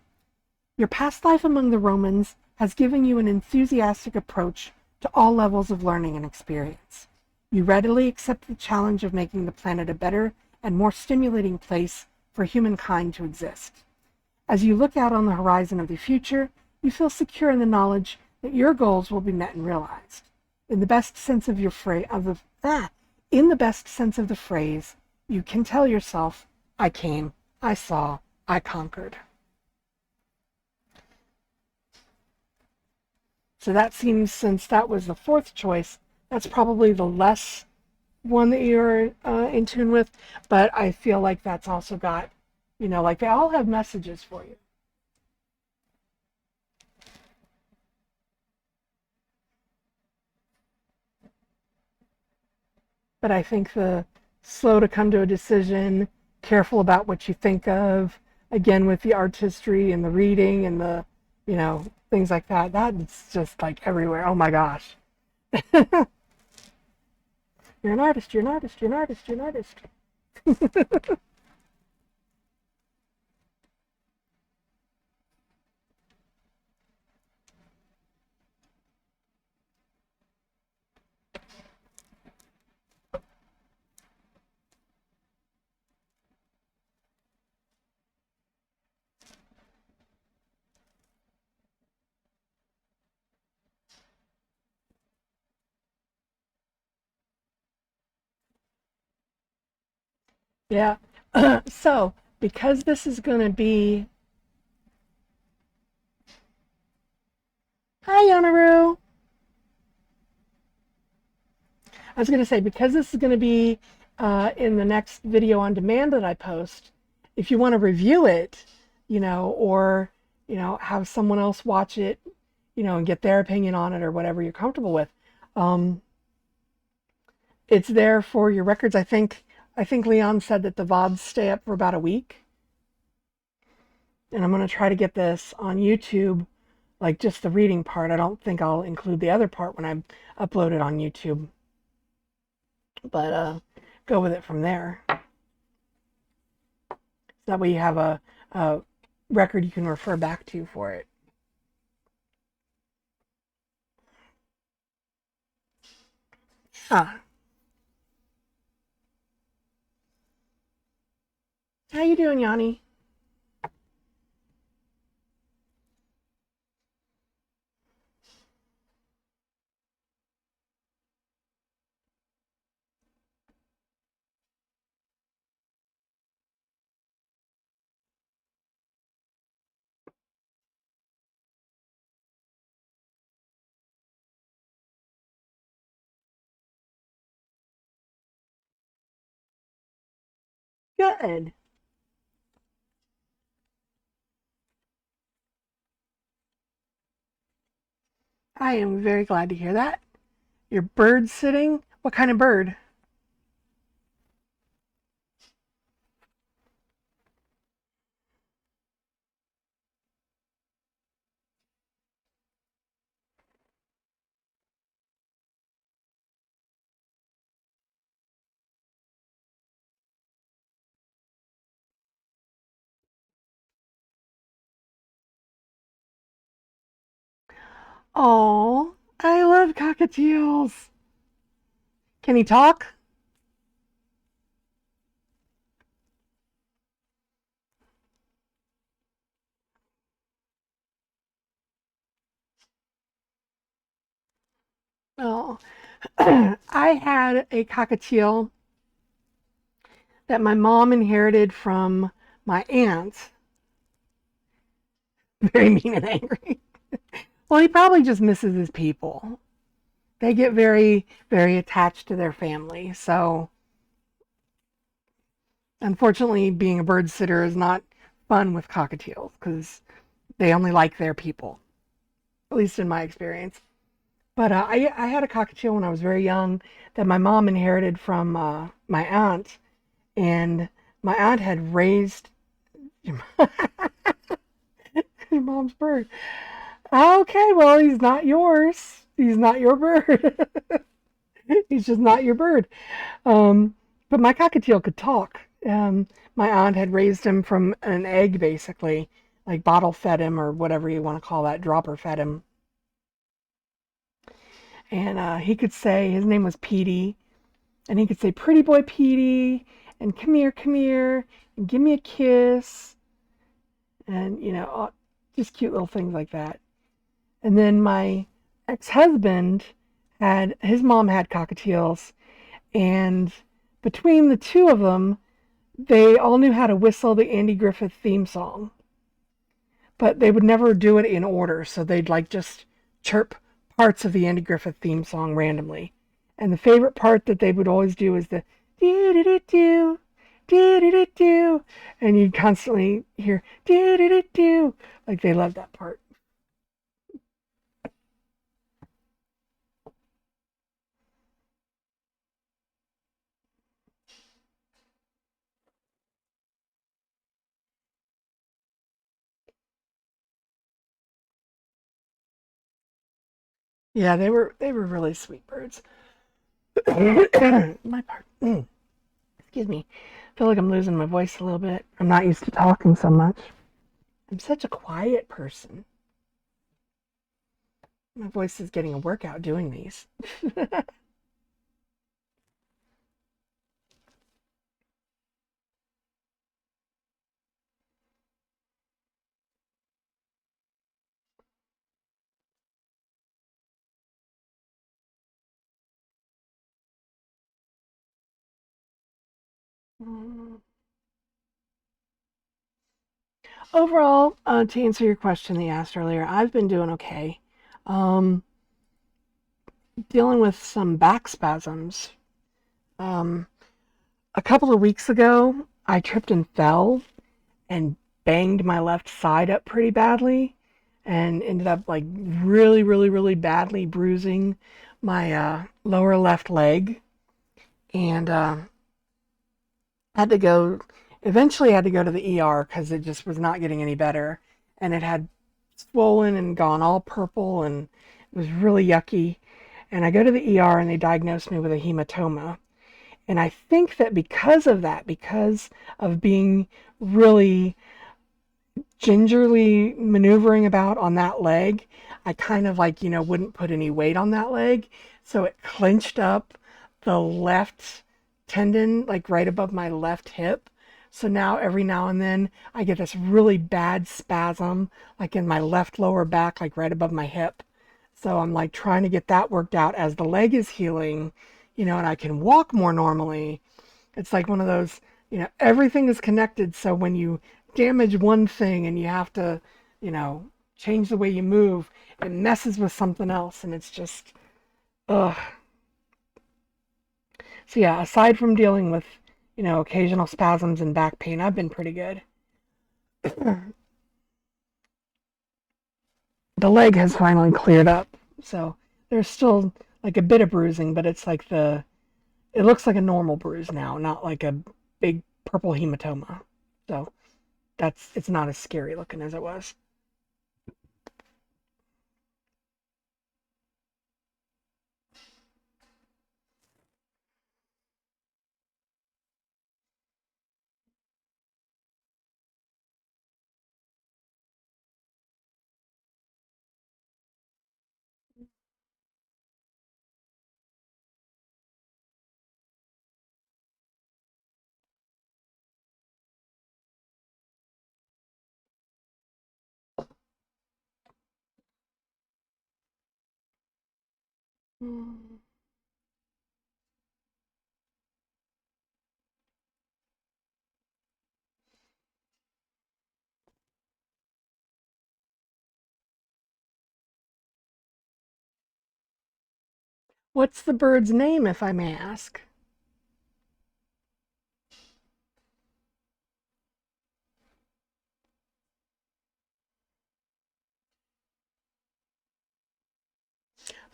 Your past life among the Romans has given you an enthusiastic approach to all levels of learning and experience. You readily accept the challenge of making the planet a better and more stimulating place for humankind to exist. As you look out on the horizon of the future, you feel secure in the knowledge that your goals will be met and realized. In the best sense of the phrase, you can tell yourself, I came, I saw, I conquered. So that seems, since that was the fourth choice, that's probably the less one that you're in tune with, but I feel like that's also got, like they all have messages for you. But I think the slow to come to a decision, careful about what you think of, again with the artistry and the reading and the, things like that, that's just like everywhere. Oh my gosh. You're an artist, you're an artist, you're an artist, you're an artist. Yeah. So, because this is going to be. Hi, Yonaru. I was going to say, because this is going to be in the next video on demand that I post, if you want to review it, or, have someone else watch it, and get their opinion on it or whatever you're comfortable with, it's there for your records. I think Leon said that the VODs stay up for about a week. And I'm going to try to get this on YouTube, like just the reading part. I don't think I'll include the other part when I upload it on YouTube. But go with it from there. That way you have a record you can refer back to for it. Ah, how you doing, Yanni? Good. I am very glad to hear that. Your bird sitting? What kind of bird? Oh, I love cockatiels. Can he talk? Oh, I had a cockatiel that my mom inherited from my aunt. Very mean and angry. Well, he probably just misses his people. They get very, very attached to their family. So, unfortunately, being a bird sitter is not fun with cockatiels because they only like their people, at least in my experience. But I had a cockatiel when I was very young that my mom inherited from my aunt, and my aunt had raised your mom's bird. Okay, well, he's not yours. He's not your bird. He's just not your bird. Um, but my cockatiel could talk. My aunt had raised him from an egg, basically, like bottle fed him or whatever you want to call that, dropper fed him. And he could say, his name was Petey, and he could say, "Pretty boy Petey," and come here, and give me a kiss, and, just cute little things like that. And then my ex-husband his mom had cockatiels, and between the two of them, they all knew how to whistle the Andy Griffith theme song, but they would never do it in order. So they'd like just chirp parts of the Andy Griffith theme song randomly. And the favorite part that they would always do is the do do do do do do do do, and you'd constantly hear do do do do. Like they loved that part. Yeah, they were really sweet birds. My part. Excuse me. I feel like I'm losing my voice a little bit. I'm not used to talking so much. I'm such a quiet person. My voice is getting a workout doing these. Overall, to answer your question that you asked earlier, I've been doing okay. Um, Dealing with some back spasms. Um, a couple of weeks ago, I tripped and fell and banged my left side up pretty badly and ended up like really, really, really badly bruising my lower left leg. And had to go, eventually had to go to the ER because it just was not getting any better. And it had swollen and gone all purple and it was really yucky. And I go to the ER and they diagnosed me with a hematoma. And I think that because of that, because of being really gingerly maneuvering about on that leg, I kind of like, wouldn't put any weight on that leg. So it clenched up the left tendon, like right above my left hip. So now every now and then I get this really bad spasm, like in my left lower back, like right above my hip. So I'm like trying to get that worked out as the leg is healing, and I can walk more normally. It's like one of those, everything is connected. So when you damage one thing and you have to, change the way you move, it messes with something else. And it's just, ugh. So yeah, aside from dealing with, occasional spasms and back pain, I've been pretty good. The leg has finally cleared up. So there's still like a bit of bruising, but it's like it looks like a normal bruise now, not like a big purple hematoma. So it's not as scary looking as it was. What's the bird's name, if I may ask?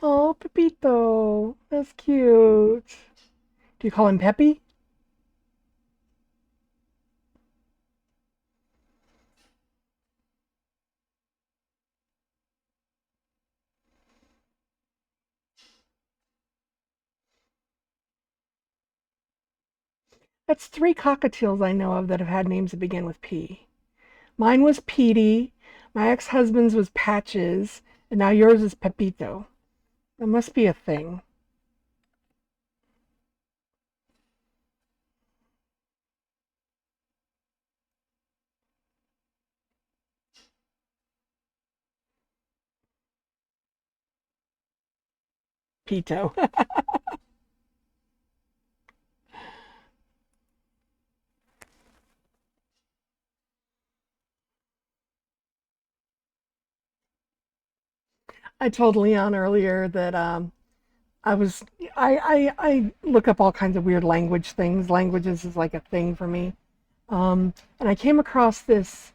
Oh, Pepito. That's cute. Do you call him Peppy? That's three cockatiels I know of that have had names that begin with P. Mine was Petey, my ex-husband's was Patches, and now yours is Pepito. That must be a thing. Pito. I told Leon earlier that I was I look up all kinds of weird language things. Languages is like a thing for me. And I came across this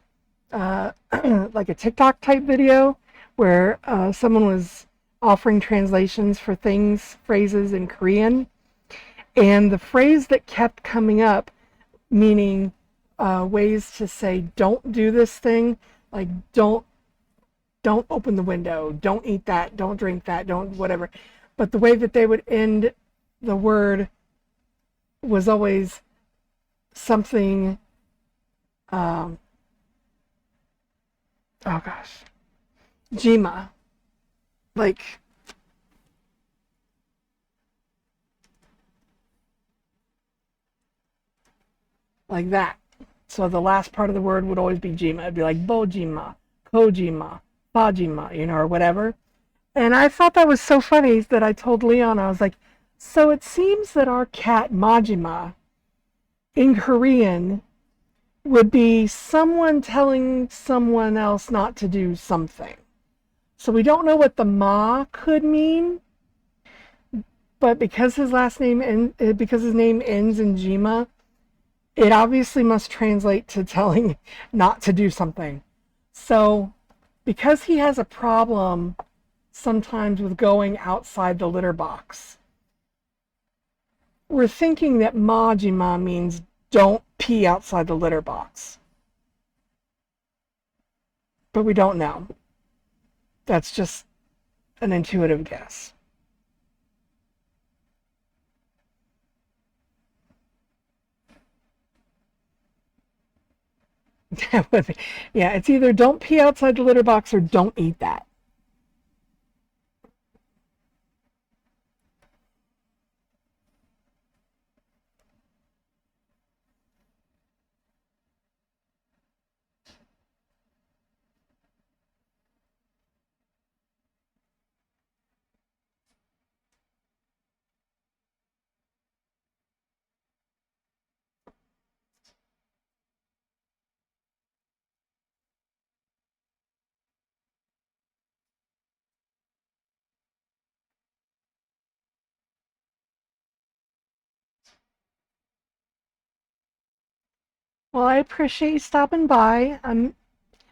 like a TikTok type video where someone was offering translations for things, phrases in Korean, and the phrase that kept coming up, meaning ways to say don't do this thing, like don't open the window, don't eat that, don't drink that, don't whatever. But the way that they would end the word was always something. Um, oh gosh, Jima, like that. So the last part of the word would always be Jima. It'd be like Bojima, Kojima, Fajima, or whatever. And I thought that was so funny that I told Leon, I was like, so it seems that our cat Majima in Korean would be someone telling someone else not to do something. So we don't know what the ma could mean, but because his name ends in jima, it obviously must translate to telling not to do something. So because he has a problem sometimes with going outside the litter box, we're thinking that majima means don't pee outside the litter box. But we don't know. That's just an intuitive guess. Yeah, it's either don't pee outside the litter box or don't eat that. Well, I appreciate you stopping by. I'm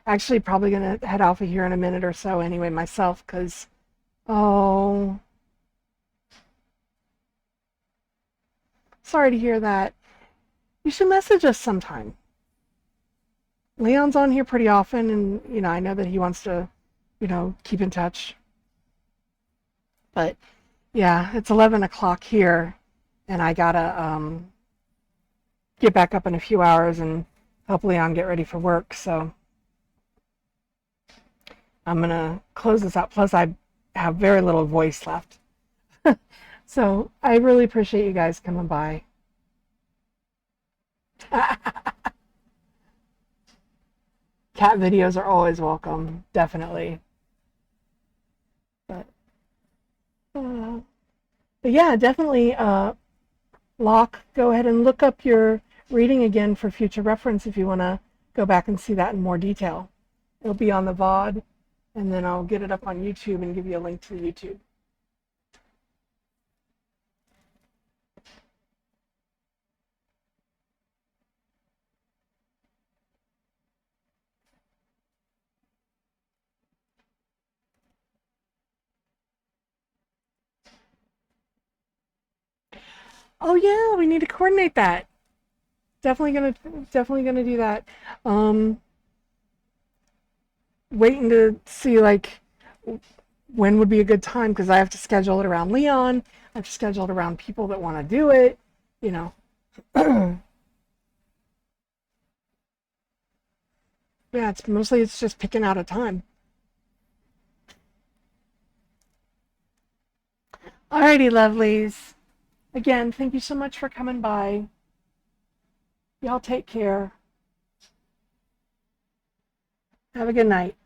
actually probably going to head off of here in a minute or so anyway myself because, oh, sorry to hear that. You should message us sometime. Leon's on here pretty often, and, I know that he wants to, keep in touch. But, yeah, it's 11 o'clock here, and I got to get back up in a few hours and help Leon get ready for work, so I'm going to close this out. Plus, I have very little voice left. So I really appreciate you guys coming by. Cat videos are always welcome, definitely. But, uh, but yeah, definitely, Locke, go ahead and look up your reading again for future reference if you want to go back and see that in more detail. It'll be on the VOD, and then I'll get it up on YouTube and give you a link to the YouTube. Oh yeah, we need to coordinate that. Definitely gonna do that. Waiting to see like when would be a good time because I have to schedule it around Leon. I have to schedule it around people that want to do it. You know. Yeah, it's just picking out a time. Alrighty, lovelies. Again, thank you so much for coming by. Y'all take care. Have a good night.